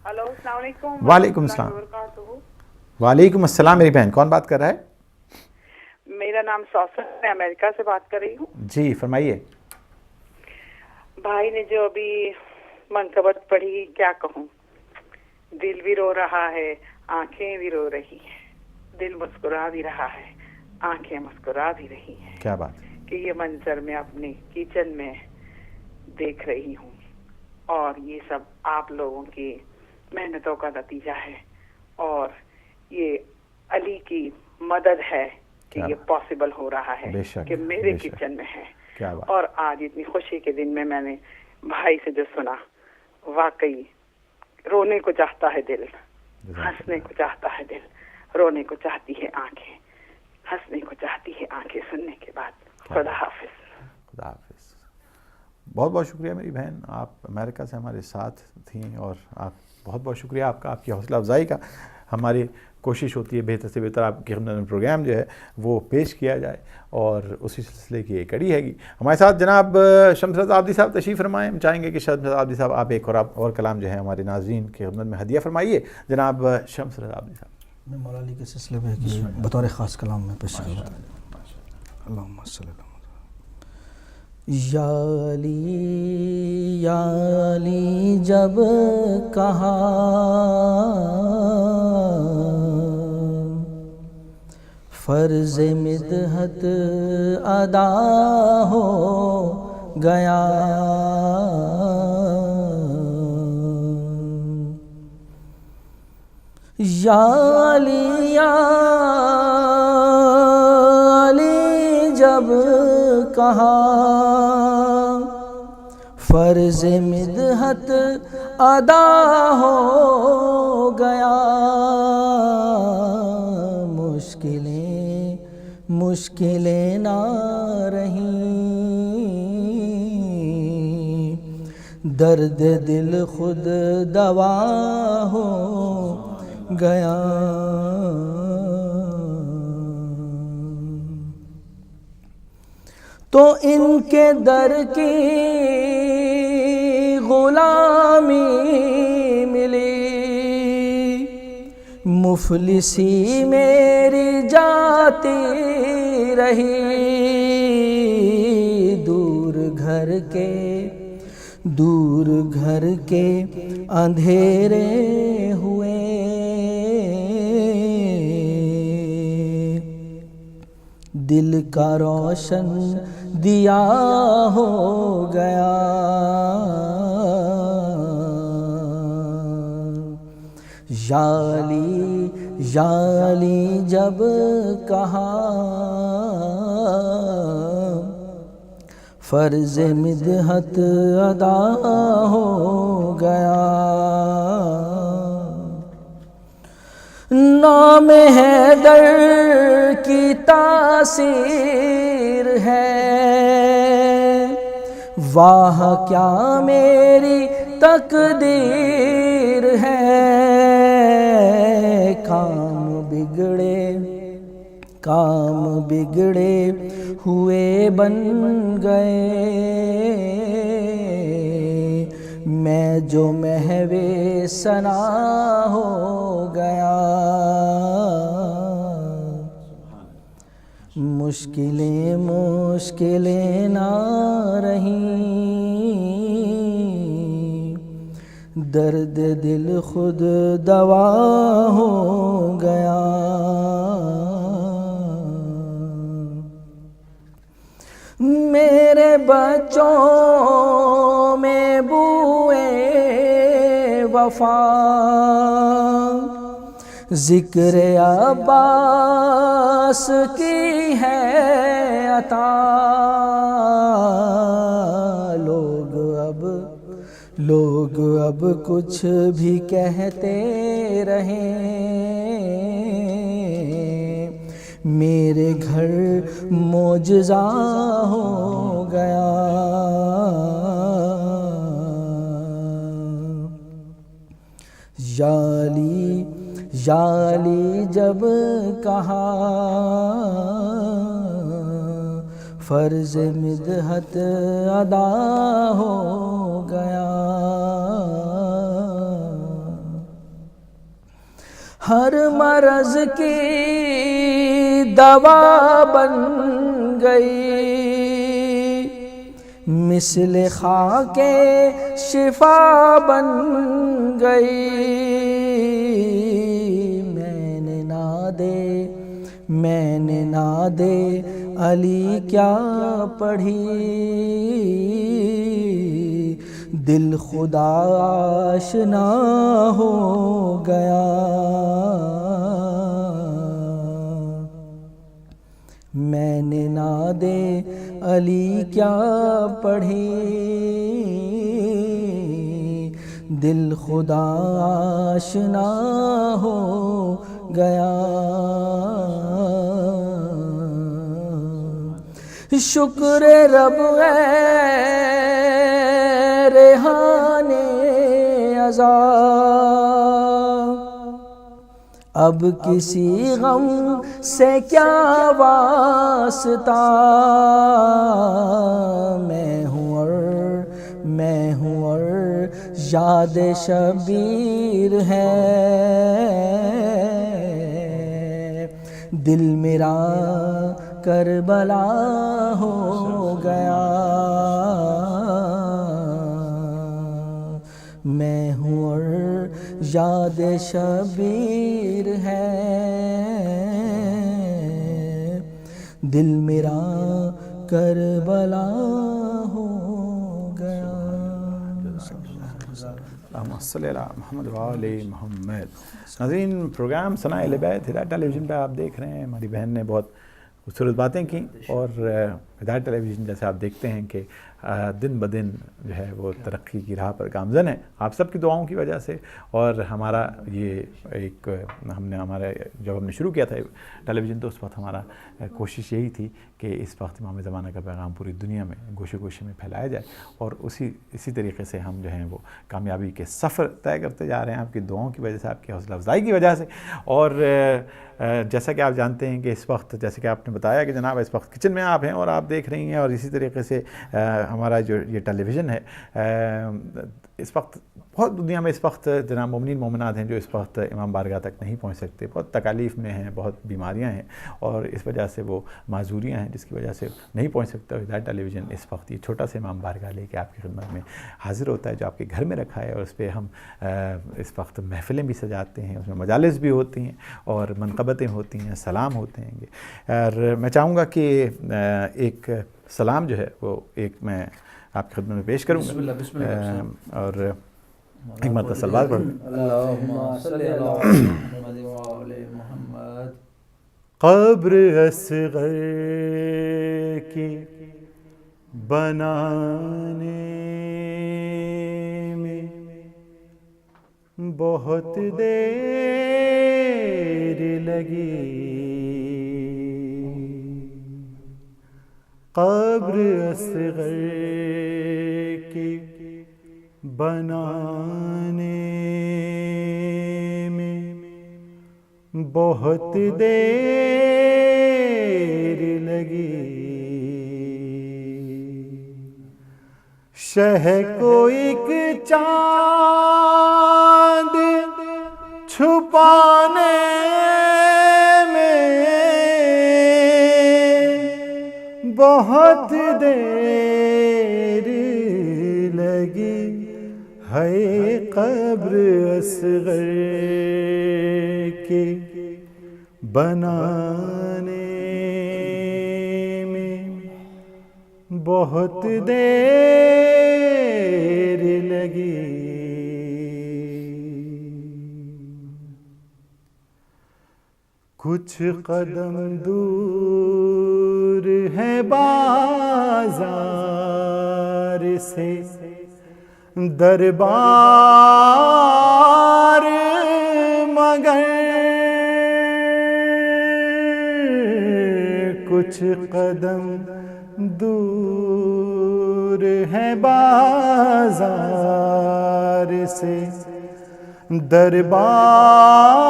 ہلو السلام علیکم. وعلیکم السلام. وعلیکم السلام. میری بہن کون بات کر رہا ہے؟ میرا نام سوسن, میں امریکہ سے بات کر رہی ہوں. جی فرمائیے. بھائی نے جو ابھی منقبت پڑھی کیا کہوں, دل بھی رو رہا ہے, آنکھیں بھی رو رہی ہیں, دل مسکرا بھی رہا ہے, آنکھیں مسکرا بھی رہی ہیں. کیا بات کہ یہ منظر میں اپنے کچن میں دیکھ رہی ہوں, اور یہ سب آپ لوگوں کی محنتوں کا نتیجہ ہے, اور یہ علی کی مدد ہے کہ یہ پاسبل ہو رہا ہے کہ میرے کچن میں ہے. اور آج اتنی خوشی کے دن میں نے بھائی سے جو سنا, واقعی رونے کو چاہتا ہے دل, ہنسنے کو چاہتا ہے دل, رونے کو چاہتی ہے آنکھیں, ہنسنے کو چاہتی ہے آنکھیں سننے کے بعد. خدا حافظ. خدا حافظ. بہت بہت شکریہ میری بہن, آپ امریکہ سے ہمارے ساتھ تھیں, اور آپ بہت بہت شکریہ آپ کا, آپ کی حوصلہ افزائی کا. ہماری کوشش ہوتی ہے بہتر سے بہتر آپ کی خدمت میں پروگرام جو ہے وہ پیش کیا جائے, اور اسی سلسلے کی ایک کڑی ہے گی. ہمارے ساتھ جناب شمس رضا عابدی صاحب تشریف فرمائیں. ہم چاہیں گے کہ شمس رضا عابدی صاحب آپ ایک اور کلام جو ہے ہمارے ناظرین کی خدمت میں ہدیہ فرمائیے. جناب شمس رضا عابدی صاحب. میں مولا علی کے سلسلے میں بطور خاص کلام میں پیش کرتا ہوں. اللہم صلی اللہ یا علی جب کہا فرض مدحت ادا ہو گیا, یا علی جب کہا فرض مدحت ادا ہو گیا, مشکلیں نہ رہیں, درد دل خود دوا ہو گیا. تو ان کے در کی غلامی ملی, مفلسی میری جاتی رہی, دور گھر کے اندھیرے ہوئے, دل کا روشن دیا ہو گیا. یا علی جب کہا فرض مدحت ادا ہو گیا, نام حیدر کی تاثیر ہے, واہ کیا میری تقدیر ہے, کام بگڑے ہوئے بن گئے, میں جو محو ثنا ہو گیا, مشکلیں نہ رہیں, درد دل خود دوا ہو گیا. میرے بچوں میں بوئے وفا, ذکر عباس کی ہے عطا, لوگ اب کچھ بھی کہتے رہیں, میرے گھر معجزہ ہو گیا. یا علی جب کہا فرض مدحت ادا ہو گیا, ہر مرض کی دوا بن گئی, مثل خاک شفا بن گئی, میں نے میں نے نادے علی کیا پڑھی، دل خدا آشنا ہو گیا، میں نے نادے علی کیا پڑھی، دل خدا آشنا ہو گیا، شکر رب ہے ریحان عزا، اب کسی غم سے کیا واسطہ، میں ہوں اور یاد شبیر ہے، دل میرا کربلا ہو گیا، میں ہوں اور یاد شبیر ہے، دل میرا کربلا ہو گیا۔ اللہم صلی علی محمد وآل محمد۔ ناظرین، پروگرام ثناء اہل بیت ہدایت ٹیلی ویژن پہ آپ دیکھ رہے ہیں۔ ہماری بہن نے بہت خوبصورت باتیں کی، اور ہدایت ٹیلی ویژن جیسے آپ دیکھتے ہیں کہ دن بدن جو ہے وہ ترقی کی راہ پر گامزن ہے، آپ سب کی دعاؤں کی وجہ سے۔ اور ہمارا یہ ایک جب ہم نے شروع کیا تھا ٹیلی ویژن، تو اس وقت ہمارا کوشش یہی تھی کہ اس وقت امام زمانہ کا پیغام پوری دنیا میں گوشے گوشے میں پھیلایا جائے، اور اسی طریقے سے ہم جو ہیں وہ کامیابی کے سفر طے کرتے جا رہے ہیں، آپ کی دعاؤں کی وجہ سے، آپ کی حوصلہ افزائی کی وجہ سے۔ اور جیسا کہ آپ جانتے ہیں کہ اس وقت، جیسے کہ آپ نے بتایا کہ جناب اس وقت کچن میں آپ ہیں اور آپ دیکھ رہی ہیں، اور اسی طریقے سے ہمارا جو یہ ٹیلی ویژن ہے، اس وقت بہت دنیا میں اس وقت جناب مومنین مومنات ہیں جو اس وقت امام بارگاہ تک نہیں پہنچ سکتے، بہت تکالیف میں ہیں، بہت بیماریاں ہیں، اور اس وجہ سے وہ معذوریاں ہیں جس کی وجہ سے نہیں پہنچ سکتے۔ ہدایت ٹیلی ویژن اس وقت یہ چھوٹا سا امام بارگاہ لے کے آپ کی خدمت میں حاضر ہوتا ہے، جو آپ کے گھر میں رکھا ہے، اور اس پہ ہم اس وقت محفلیں بھی سجاتے ہیں، اس میں مجالس بھی ہوتی ہیں اور منقبتیں ہوتی ہیں، سلام ہوتے ہیں۔ اور میں چاہوں گا کہ ایک سلام جو ہے وہ ایک میں آپ کی خدمت میں پیش کروں گا، بسم اللہ اور ایک مرتبہ صلوات پڑھیں۔ اللہم صلی علی محمد وآل محمد۔ قبر اصغر کی بنانے میں بہت دیر لگی، قبر اصغر کی بنانے میں بہت دیر لگی، شہ کو ایک چاند چھپانے میں بہت دیر لگی، ہے قبر اصغر کے بنانے میں بہت دیر لگی، کچھ قدم دور ہے بازار سے دربار، مگر کچھ قدم دور ہے بازار سے دربار،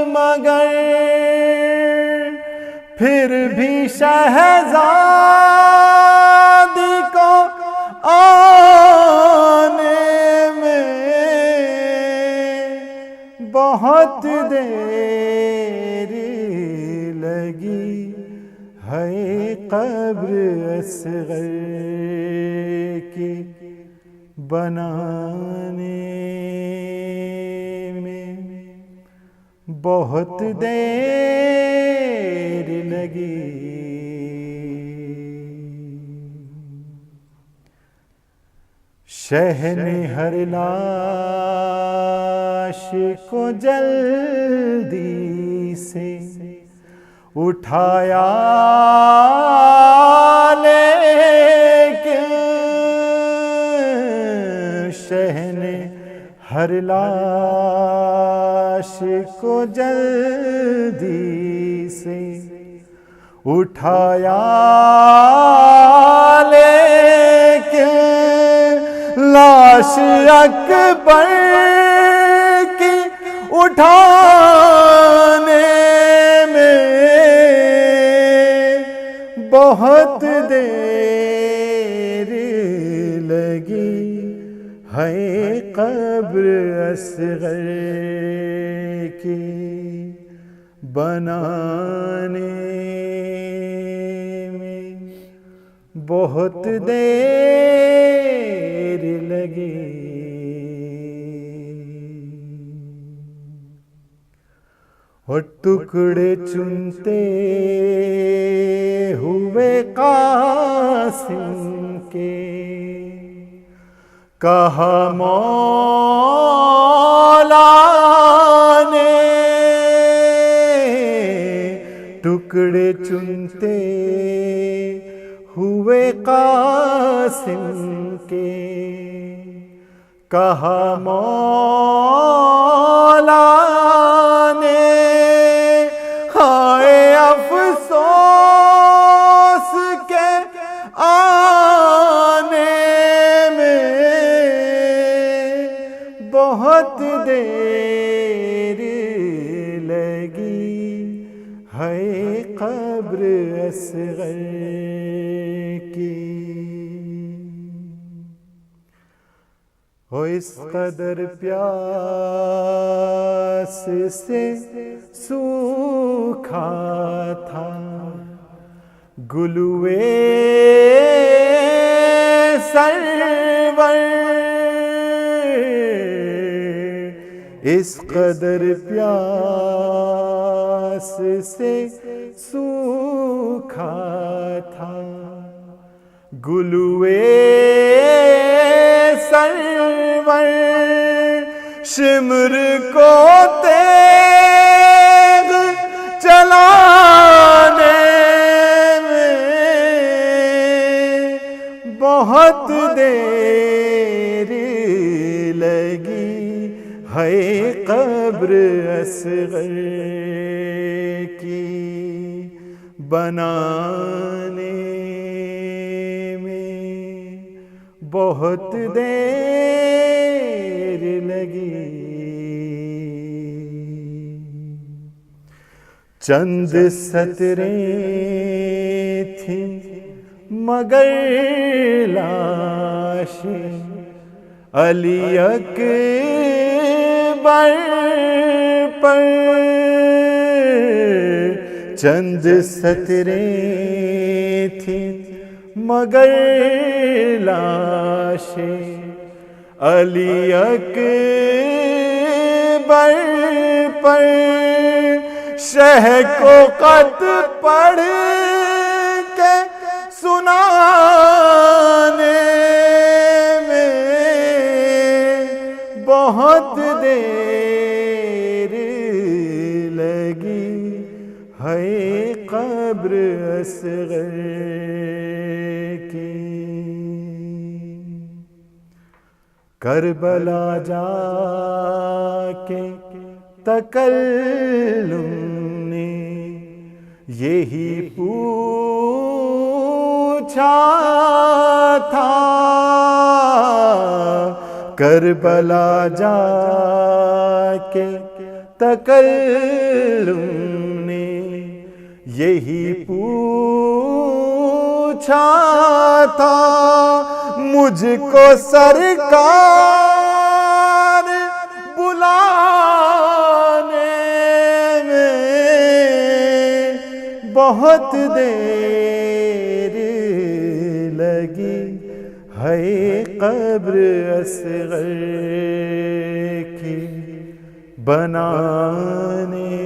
مگر پھر بھی شہزادی کو آنے میں بہت دیر لگی، ہے قبر اصغر کی بنانے میں بہت دیر لگی شہن ہر لاش کو جلدی سے اٹھایا لیکن شہن ہر لاش کو جلدی سے اٹھایا لیکن لاش اکبر کی اٹھانے میں بہت دیر لگی ہے قبر اصغر کی بنانے میں بہت دیر لگی اور ٹکڑے چنتے ہوئے قاسم کے کہا مولا نے ٹکڑے چنتے ہوئے قاسم کے کہا مولا نے ہائے افسوس کے آنے میں بہت دیر لگی ہے قبر اصغر کی اس قدر پیاس سے سوکھا تھا گلوے سرور اس قدر پیاس سے سوکھا تھا گلوے سرور شمر کو تیغ چلانے میں بہت دیر لگی ہے قبر اصغر کی بنانے بہت دیر لگی چند سطریں تھیں مگر لاش علی اکبر پر چند سطریں تھیں مگر لاش علی اکبر پر شہ کو خط پڑھ کے سنانے میں بہت دیر لگی ہے قبر اصغر کی کربلا جا کے تکلم نے یہی پوچھا تھا کربلا جا کے تکلم نے یہی پوچھا تھا مجھ کو سرکار بلانے میں بہت دیر لگی ہے قبر اصغر کی بنانے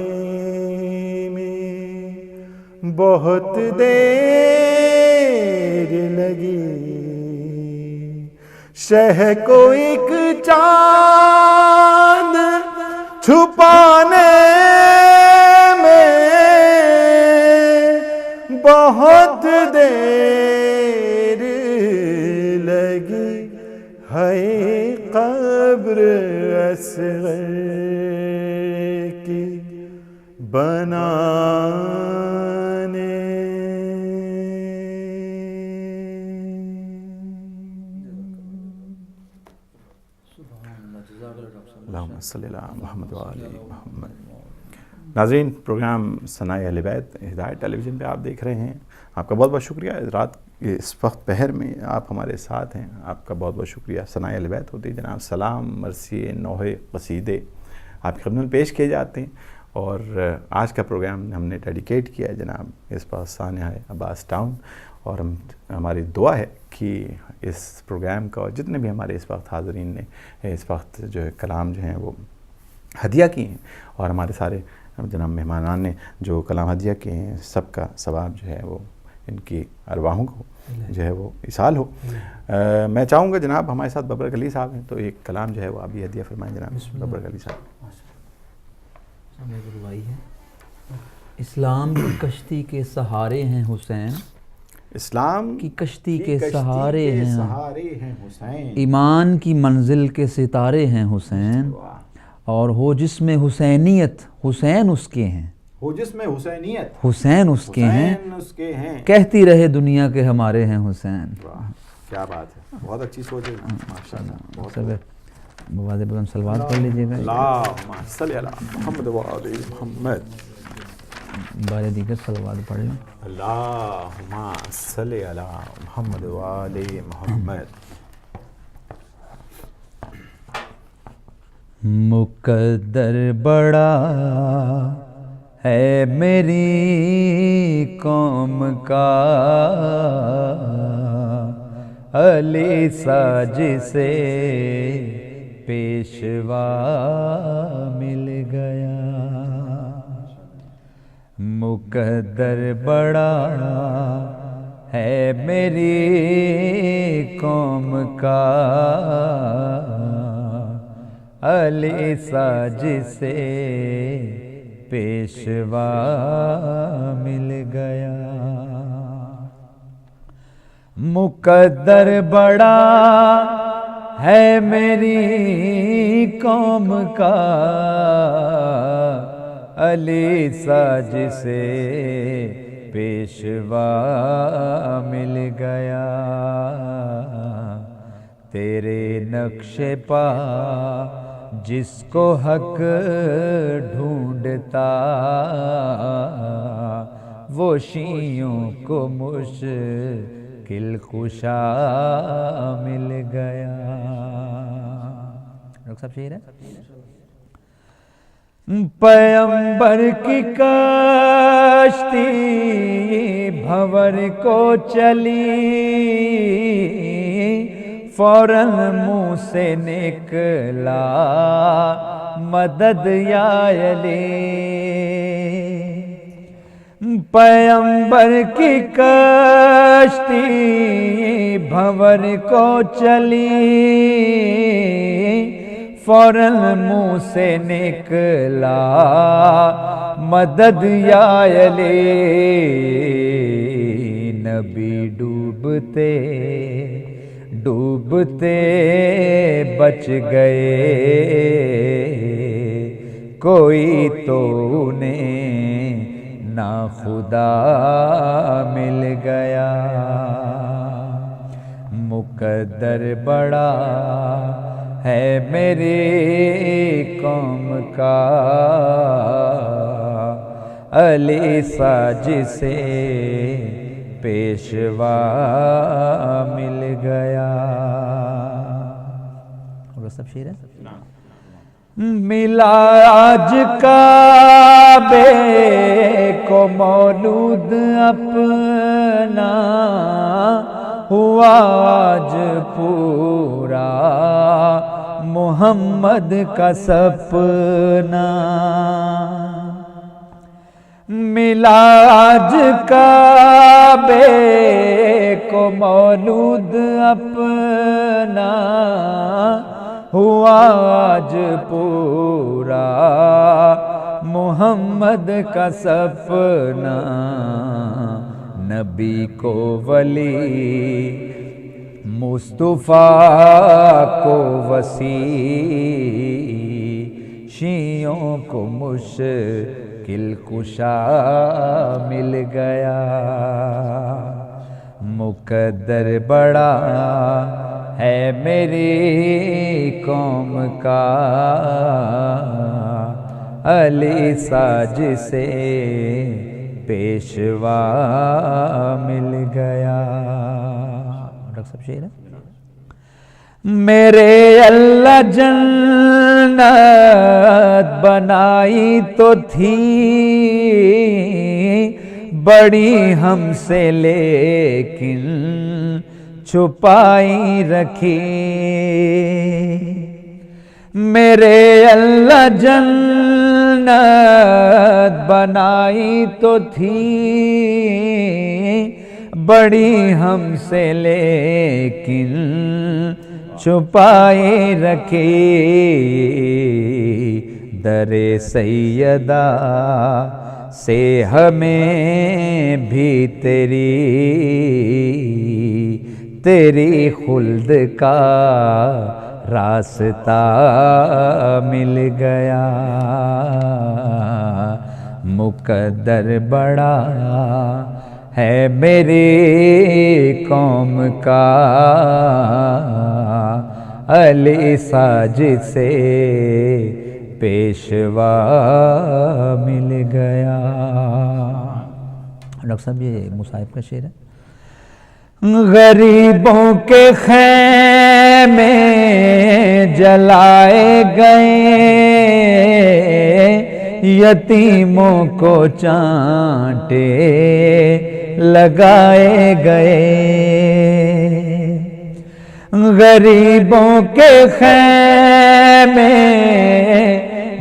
میں بہت دیر لگی، شہ کو ایک چاند چھپانے میں بہت دیر لگی، ہے قبر اصغر کی بنانے۔ اللہم صلی اللہ محمد وآلہ محمد۔ ناظرین، پروگرام ثنائے اہل بیت ہدایت ٹیلی ویژن پہ آپ دیکھ رہے ہیں۔ آپ کا بہت بہت شکریہ، رات کے اس وقت پہر میں آپ ہمارے ساتھ ہیں، آپ کا بہت بہت شکریہ۔ ثنائے اہل بیت ہوتی جناب سلام، مرثیے، نوحے، قصیدے آپ کی خدمت میں پیش کیے جاتے ہیں، اور آج کا پروگرام ہم نے ڈیڈیکیٹ کیا ہے جناب اس پاس سانحہ عباس ٹاؤن، اور ہماری دعا ہے کہ اس پروگرام کا جتنے بھی ہمارے اس وقت حاضرین نے اس وقت جو ہے کلام جو ہیں وہ ہدیہ کیے ہیں، اور ہمارے سارے جناب مہمانان نے جو کلام ہدیہ کیے ہیں، سب کا ثواب جو ہے وہ ان کی ارواحوں کو جو ہے وہ اصال ہو۔ میں چاہوں گا جناب ہمارے ساتھ ببرک علی صاحب ہیں، تو ایک کلام جو ہے وہ آپ بھی ہدیہ فرمائیں جناب ببرک علی صاحب۔ اسلام کی کشتی کے سہارے ہیں حسین، اسلام کی کشتی کے سہارے ہیں حسین، ایمان کی منزل کے ستارے ہیں حسین، اور ہو جس میں حسینیت حسین اس کے ہیں، ہو جس میں حسینیت حسین اس کے ہیں، کہتی رہے دنیا کے ہمارے ہیں حسین۔ کیا بات ہے، بہت اچھی سوچ ہے ماشاءاللہ۔ بہت بواد بلند صلوات پڑھ لیجیے گا۔ اللہم صلی علی محمد وآل محمد۔ بارے دیگر صلوات پڑھ لیں۔ اللہم صلی علی محمد وآل محمد۔ مقدر بڑا ہے میری قوم کا، علی ساج سے پیشوا مل گیا، مقدر بڑا ہے میری قوم کا، علی ساج سے پیشوا مل گیا، مقدر بڑا ہے میری قوم کا، علی ساج سے پیشوا مل گیا، تیرے نقش پا جس کو حق ڈھونڈتا، وہ شیعوں کو مشکل کشا مل گیا۔ ڈاکٹر صاحب شعر ہے۔ پیغمبر کی کشتی بھنور کو چلی، فوراً منہ سے نکلا مدد یا علی، پیغمبر کی کشتی بھنور کو چلی، فوراً منہ سے نکلا مدد یا علی، نبی ڈوبتے ڈوبتے بچ گئے، کوئی تو انہیں نا خدا مل گیا، مقدر بڑا ہے میری قوم کا، علی ساج سے پیشوا مل گیا۔ اور سب شعر ہے۔ ملا آج کعبے کو مولود اپنا، ہوا آج پورا محمد کا سپنا ملا آج کعبے کو مولود اپنا ہوا آج پورا محمد کا سپنا نبی کو ولی مصطفیٰ کو وسیع شیعوں کو مشکل کشا مل گیا مقدر بڑا ہے میری قوم کا علی ساج سے پیشوا مل گیا ڈاکٹر صاحب شعر ہے میرے اللہ جنت بنائی تو تھی بڑی ہم سے لیکن چھپائی رکھی میرے اللہ جنت بنائی تو تھی بڑی ہم سے لیکن چھپائے رکھی در سیدہ سے ہمیں بھی تیری خلد کا راستہ مل گیا مقدر بڑا ہے میری قوم کا علی ساجد سے پیشوا مل گیا ڈاکٹر صاحب یہ مصاحب کا شعر ہے غریبوں کے خیمے جلائے گئے یتیموں کو چانٹے لگائے گئے غریبوں کے خیمے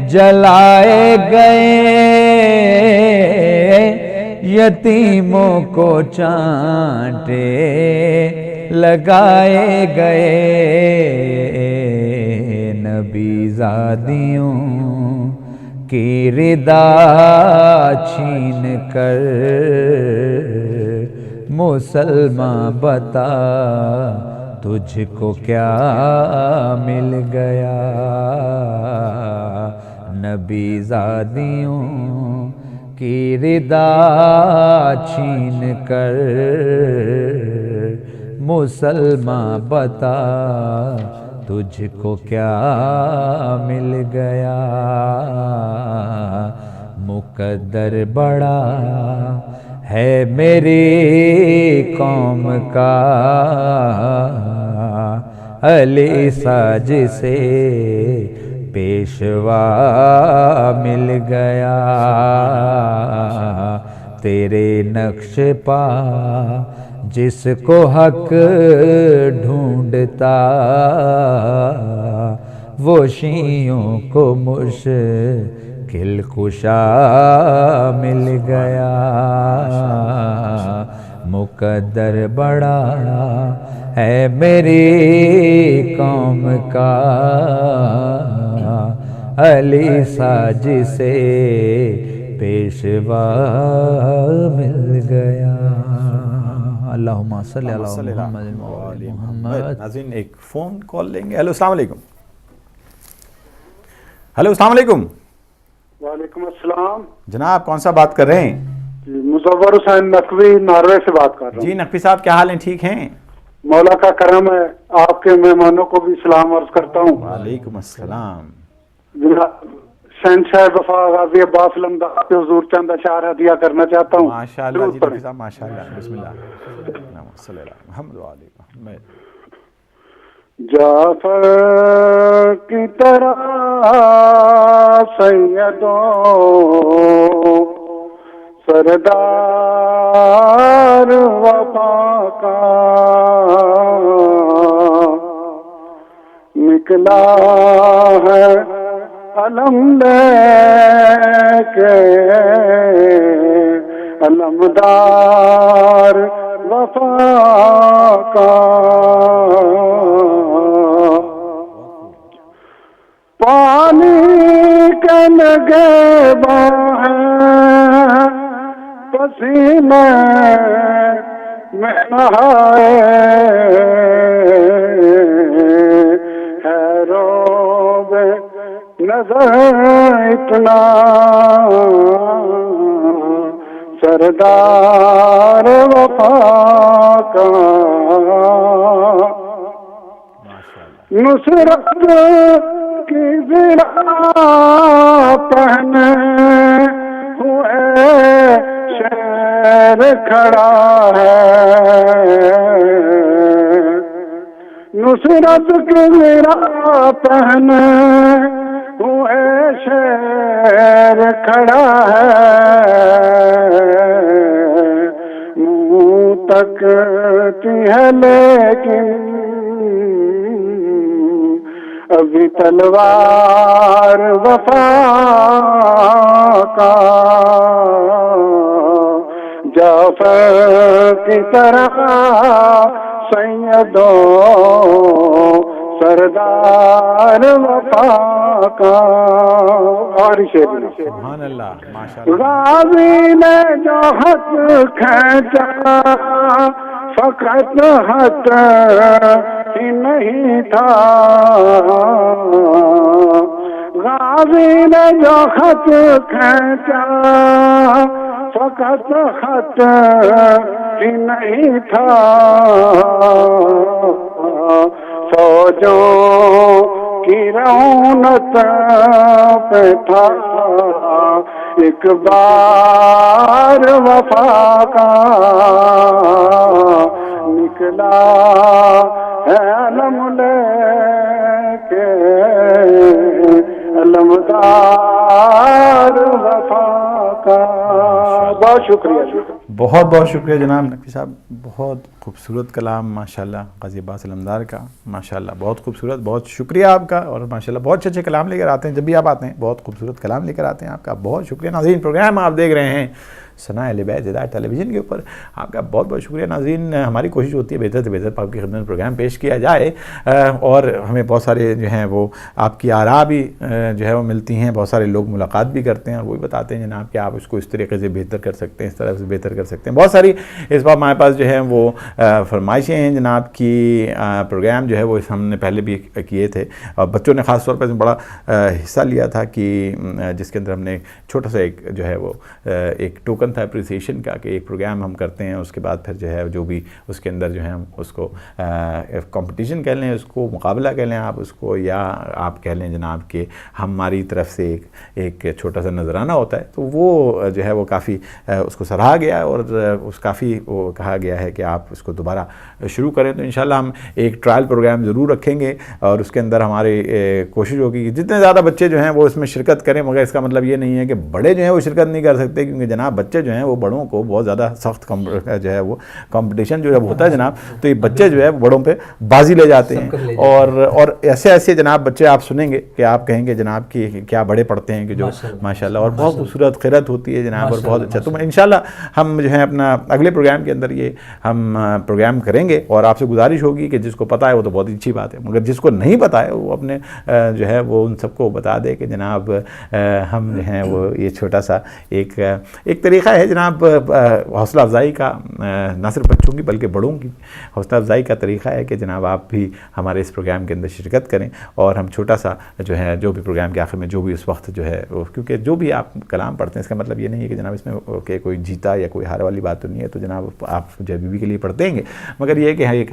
جلائے گئے یتیموں کو چانٹے لگائے گئے نبی زادیوں کی ردا چھین کر مسلمان بتا تجھ کو کیا مل گیا نبی زادیوں کی ردا چھین کر مسلمان بتا تجھ کو کیا مل گیا مقدر بڑا ہے میری قوم کا علی ساج سے پیشوا مل گیا تیرے نقش پا جس کو حق ڈھونڈتا وہ شیعوں کو مشکل کشا مل گیا مقدر بڑا ہے میری قوم کا علی ساج سے پیشوا مل گیا اللہم صلی علی محمد ناظرین ایک فون کال لیں گے ہیلو السلام علیکم ہیلو السلام علیکم وعلیکم السلام جناب کون سا بات کر رہے ہیں مظفر حسین نقوی ناروے سے بات کر رہا ہوں جی نقوی صاحب کیا حال ہیں ٹھیک ہیں مولا کا کرم ہے آپ کے مہمانوں کو بھی سلام عرض کرتا ہوں وعلیکم السلام جناب شہنشاہ وفا غازی عباس لمداد کے حضور چند اشعار ہدیہ کرنا چاہتا ہوں ماشاءاللہ جی نقوی صاحب ماشاءاللہ بسم اللہ صلی اللہ محمد وعلی محمد جعفر کی طرح سیدوں سردار وفا کا نکلا ہے علم لے کے علمدار وفا کا پانی کے لگے باہیں پسینے میں نہائے ہے روب نظر اتنا سردار وفا کا نصرت کی زرا پہنے ہوئے شیر کھڑا ہے نصرت کی زرا پہنے ہوئے شیر کھڑا ہے منہ تکتی ہے لیکن ابھی تلوار وفا کا جعفر کی طرح سیدوں سردار وفا کا اور سبحان اللہ ماشاءاللہ غازی نے جو ہاتھ کھینچا فقط ہاتھ ہی نہیں تھا غازی نے جو خط کھینچا فقط خط ہی نہیں تھا فوجوں کی رونت پہ تھا ایک بار وفا کا نکلا ہے علم لے کے علمدار وفا کا بہت شکریہ بہت بہت شکریہ جناب نقوی صاحب بہت خوبصورت کلام ماشاءاللہ غازی عباس علمدار کا ماشاءاللہ بہت خوبصورت بہت شکریہ آپ کا اور ماشاءاللہ بہت اچھے کلام لے کر آتے ہیں جب بھی آپ آتے ہیں بہت خوبصورت کلام لے کر آتے ہیں آپ کا بہت شکریہ ناظرین پروگرام آپ دیکھ رہے ہیں ثناء اہل بیت ہدایت ٹیلی ویژن کے اوپر آپ کا بہت بہت شکریہ ناظرین ہماری کوشش ہوتی ہے بہتر سے بہتر آپ کی خدمت میں پروگرام پیش کیا جائے اور ہمیں بہت سارے جو ہیں وہ آپ کی آراء بھی جو ہے وہ ملتی ہیں بہت سارے لوگ ملاقات بھی کرتے ہیں اور وہی بتاتے ہیں جناب کہ آپ اس کو اس طریقے سے بہتر کر سکتے ہیں اس طرح سے بہتر کر سکتے ہیں بہت ساری اس بار ہمارے پاس جو ہے وہ فرمائشیں ہیں جناب کی پروگرام جو ہے وہ ہم نے پہلے بھی کیے تھے اور بچوں نے خاص طور پر بڑا حصہ لیا تھا کہ جس کے اندر ہم نے چھوٹا سا ایک جو ہے وہ ایک ٹوکن تھا اپریسیشن کا کہ ایک پروگرام ہم کرتے ہیں اس کے بعد پھر جو ہے جو بھی اس کے اندر جو ہے ہم اس کو کمپٹیشن کہہ لیں اس کو مقابلہ کہہ لیں آپ اس کو یا آپ کہہ لیں جناب کہ ہماری طرف سے ایک چھوٹا سا نذرانہ ہوتا ہے تو وہ جو ہے وہ کافی اس کو سراہا گیا اور اس کافی وہ کہا گیا ہے کہ آپ اس کو دوبارہ شروع کریں تو انشاءاللہ ہم ایک ٹرائل پروگرام ضرور رکھیں گے اور اس کے اندر ہماری کوشش ہوگی کہ جتنے زیادہ بچے جو ہیں وہ اس میں شرکت کریں مگر اس کا مطلب یہ نہیں ہے کہ بڑے جو ہیں وہ شرکت نہیں کر سکتے کیونکہ جناب بچے جو ہیں وہ بڑوں کو بہت زیادہ سخت جو ہے وہ کمپٹیشن جو ہے ہوتا ہے جناب تو یہ بچے جو ہے بڑوں پہ بازی لے جاتے ہیں اور ایسے جناب بچے آپ سنیں گے کہ آپ کہیں گے جناب کہ کیا بڑے پڑھتے ہیں کہ جو ماشاءاللہ اور بہت خوبصورت قرأت ہوتی ہے جناب اور بہت اچھا تو انشاءاللہ ہم جو ہے اپنا اگلے پروگرام کے اندر یہ ہم پروگرام کریں گے اور آپ سے گزارش ہوگی کہ جس کو پتہ ہے وہ تو بہت اچھی بات ہے مگر جس کو نہیں پتہ ہے وہ اپنے جو ہے وہ ان سب کو بتا دے کہ جناب ہم جو ہیں وہ یہ چھوٹا سا ایک طریقہ ہے جناب حوصلہ افزائی کا نہ صرف بچوں کی بلکہ بڑوں کی حوصلہ افزائی کا طریقہ ہے کہ جناب آپ بھی ہمارے اس پروگرام کے اندر شرکت کریں اور ہم چھوٹا سا جو ہے جو بھی پروگرام کے آخر میں جو بھی اس وقت جو ہے کیونکہ جو بھی آپ کلام پڑھتے ہیں اس کا مطلب یہ نہیں ہے کہ جناب اس میں کہ کوئی جیتا یا کوئی ہار والی بات تو نہیں ہے تو جناب آپ جو بی بی کے لیے پڑھتے ہیں گے مگر یہ ہے کہ ایک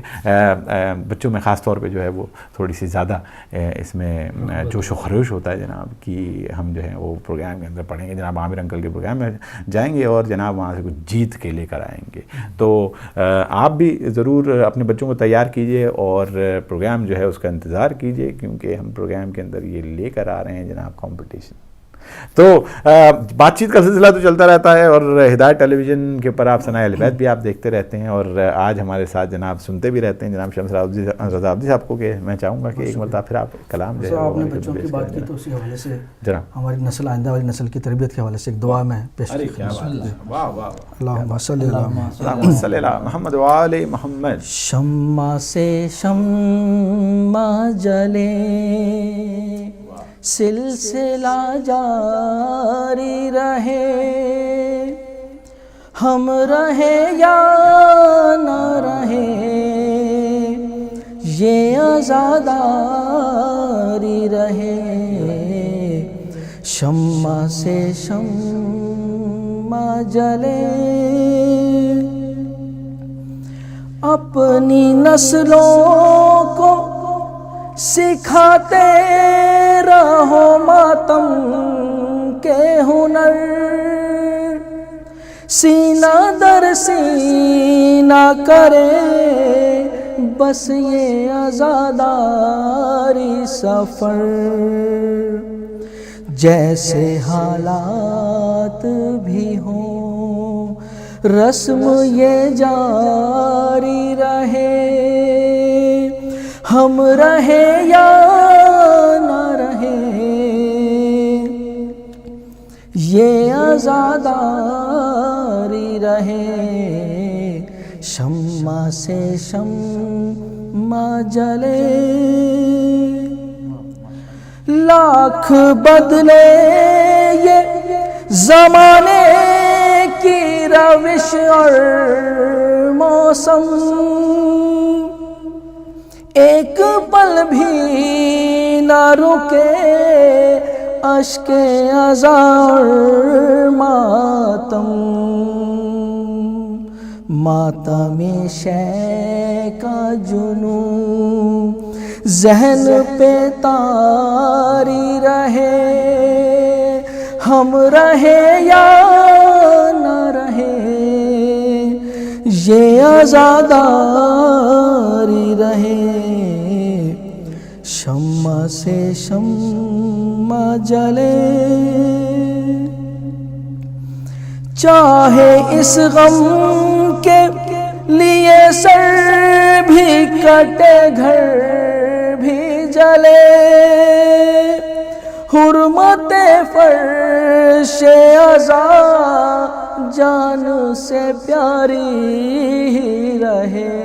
بچوں میں خاص طور پہ جو ہے وہ تھوڑی سی زیادہ اس میں جوش و خروش ہوتا ہے جناب کہ ہم جو ہے وہ پروگرام کے اندر پڑھیں گے جناب عامر انکل کے پروگرام میں جائیں گے اور جناب وہاں سے کچھ جیت کے لے کر آئیں گے تو آپ بھی ضرور اپنے بچوں کو تیار کیجئے اور پروگرام جو ہے اس کا انتظار کیجئے کیونکہ ہم پروگرام کے اندر یہ لے کر آ رہے ہیں جناب کمپٹیشن تو بات چیت کا سلسلہ تو چلتا رہتا ہے اور ہدایت ٹیلی ویژن کے اوپر آپ ثنائے اہل بیت بھی آپ دیکھتے رہتے ہیں اور آج ہمارے ساتھ جناب سنتے بھی رہتے ہیں جناب شمس رضا عابدی صاحب کو. کہ میں چاہوں گا کہ ایک مرتبہ پھر آپ کلام جو ہے آپ نے بچوں کی بات کی تو اسی حوالے سے جناب ہماری نسل آئندہ والی نسل کی تربیت کے حوالے سے ایک دعا میں پیش کرتا ہوں. اللہم صلی علی محمد و آل محمد. شمع سے شمع جلے سلسلہ جاری رہے, ہم رہے یا نہ رہے یہ عزاداری رہے. شمع سے شمع جلے اپنی نسلوں کو سکھاتے رہو ماتم کے ہنر, سینہ در سینہ کرے بس یہ عزاداری سفر. جیسے حالات بھی ہوں رسم یہ جاری رہے, ہم رہے یا نہ رہے یہ عزاداری رہے. شمع سے شمع جلے لاکھ بدلے یہ زمانے کی روش اور موسم, ایک پل بھی نہ رکے اشک عزا اور ماتم. ماتم شے کا جنون ذہن پہ طاری رہے, ہم رہے یا نہ رہے یہ عزاداری رہے. شمع سے شمع جلے چاہے اس غم کے لیے سر بھی کٹے گھر بھی جلے, حرمت فرش عزا جان سے پیاری ہی رہے.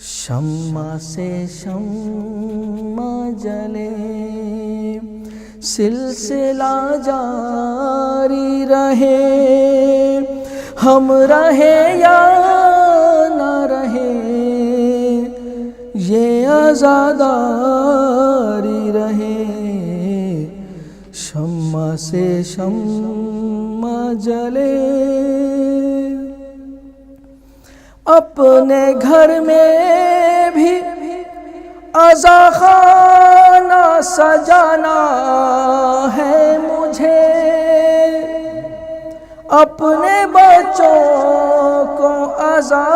شمع سے شمع جلے سلسلہ جاری رہے, ہم رہے یا نہ رہے یہ عزاداری رہے. شمع سے شمع جلے اپنے گھر میں بھی عزا خانہ سجانا ہے مجھے, اپنے بچوں کو عزا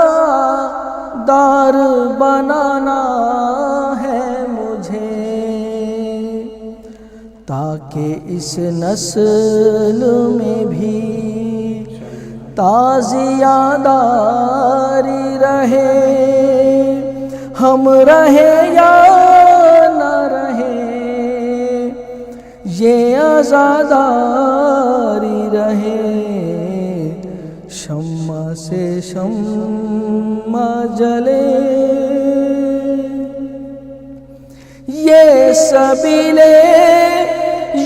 دار بنانا ہے مجھے, تاکہ اس نسل میں بھی تازیہ داری رہے, ہم رہے یا نہ رہے یہ عزاداری رہے. شمع سے شمع جلے یہ سبیلے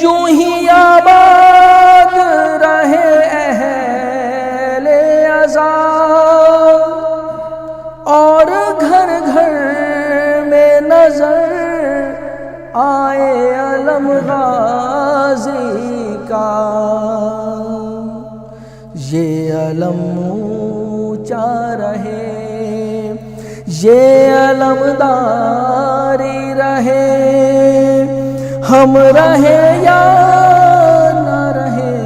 یوں ہی آباد رہے اہل عزا, اور گھر گھر میں نظر آئے علم غازی کا, یہ علم اونچا رہے یہ علم داری رہے, ہم رہے یا نہ رہے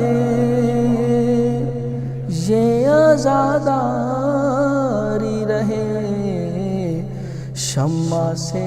یہ عزاداری رہے. شمع سے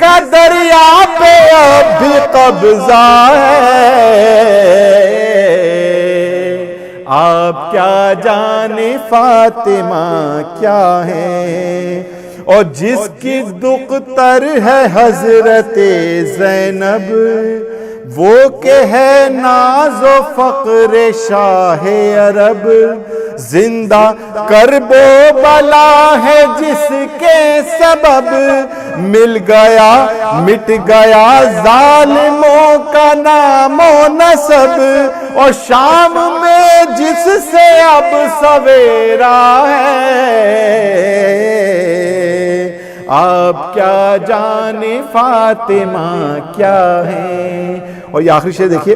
کا دریا پہ اب بھی قبضہ ہے، آپ کیا جانے فاطمہ کیا ہے، اور جس کی دختر ہے حضرت زینب، وہ کہ ہے ناز و فقر شاہ عرب، زندہ کرب و بلا ہے جس کے سبب، مل گیا مٹ گیا ظالموں کا نام و نسب، اور شام میں جس سے اب سویرا ہے، آپ کیا جانے فاطمہ کیا ہے۔ اور یہ آخری شعر دیکھیے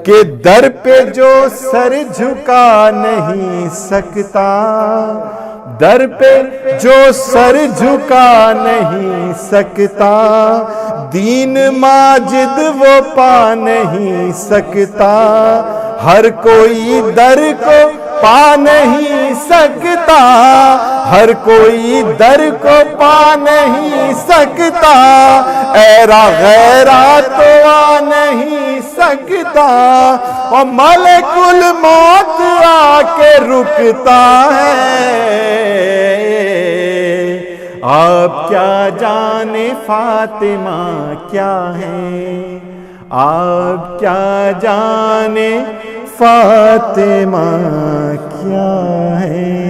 کہ در پہ جو سر جھکا نہیں سکتا، در پہ جو سر جھکا نہیں سکتا، دین ماجد وہ پا نہیں سکتا، ہر کوئی در کو پا نہیں سکتا، ہر کوئی در کو پا نہیں سکتا، ایرا غیرہ تو آ نہیں سکتا، اور ملک الموت آ کے رکتا ہے، آپ کیا جانے فاطمہ کیا ہے، آپ کیا جانے فاطمہ کیا ہے۔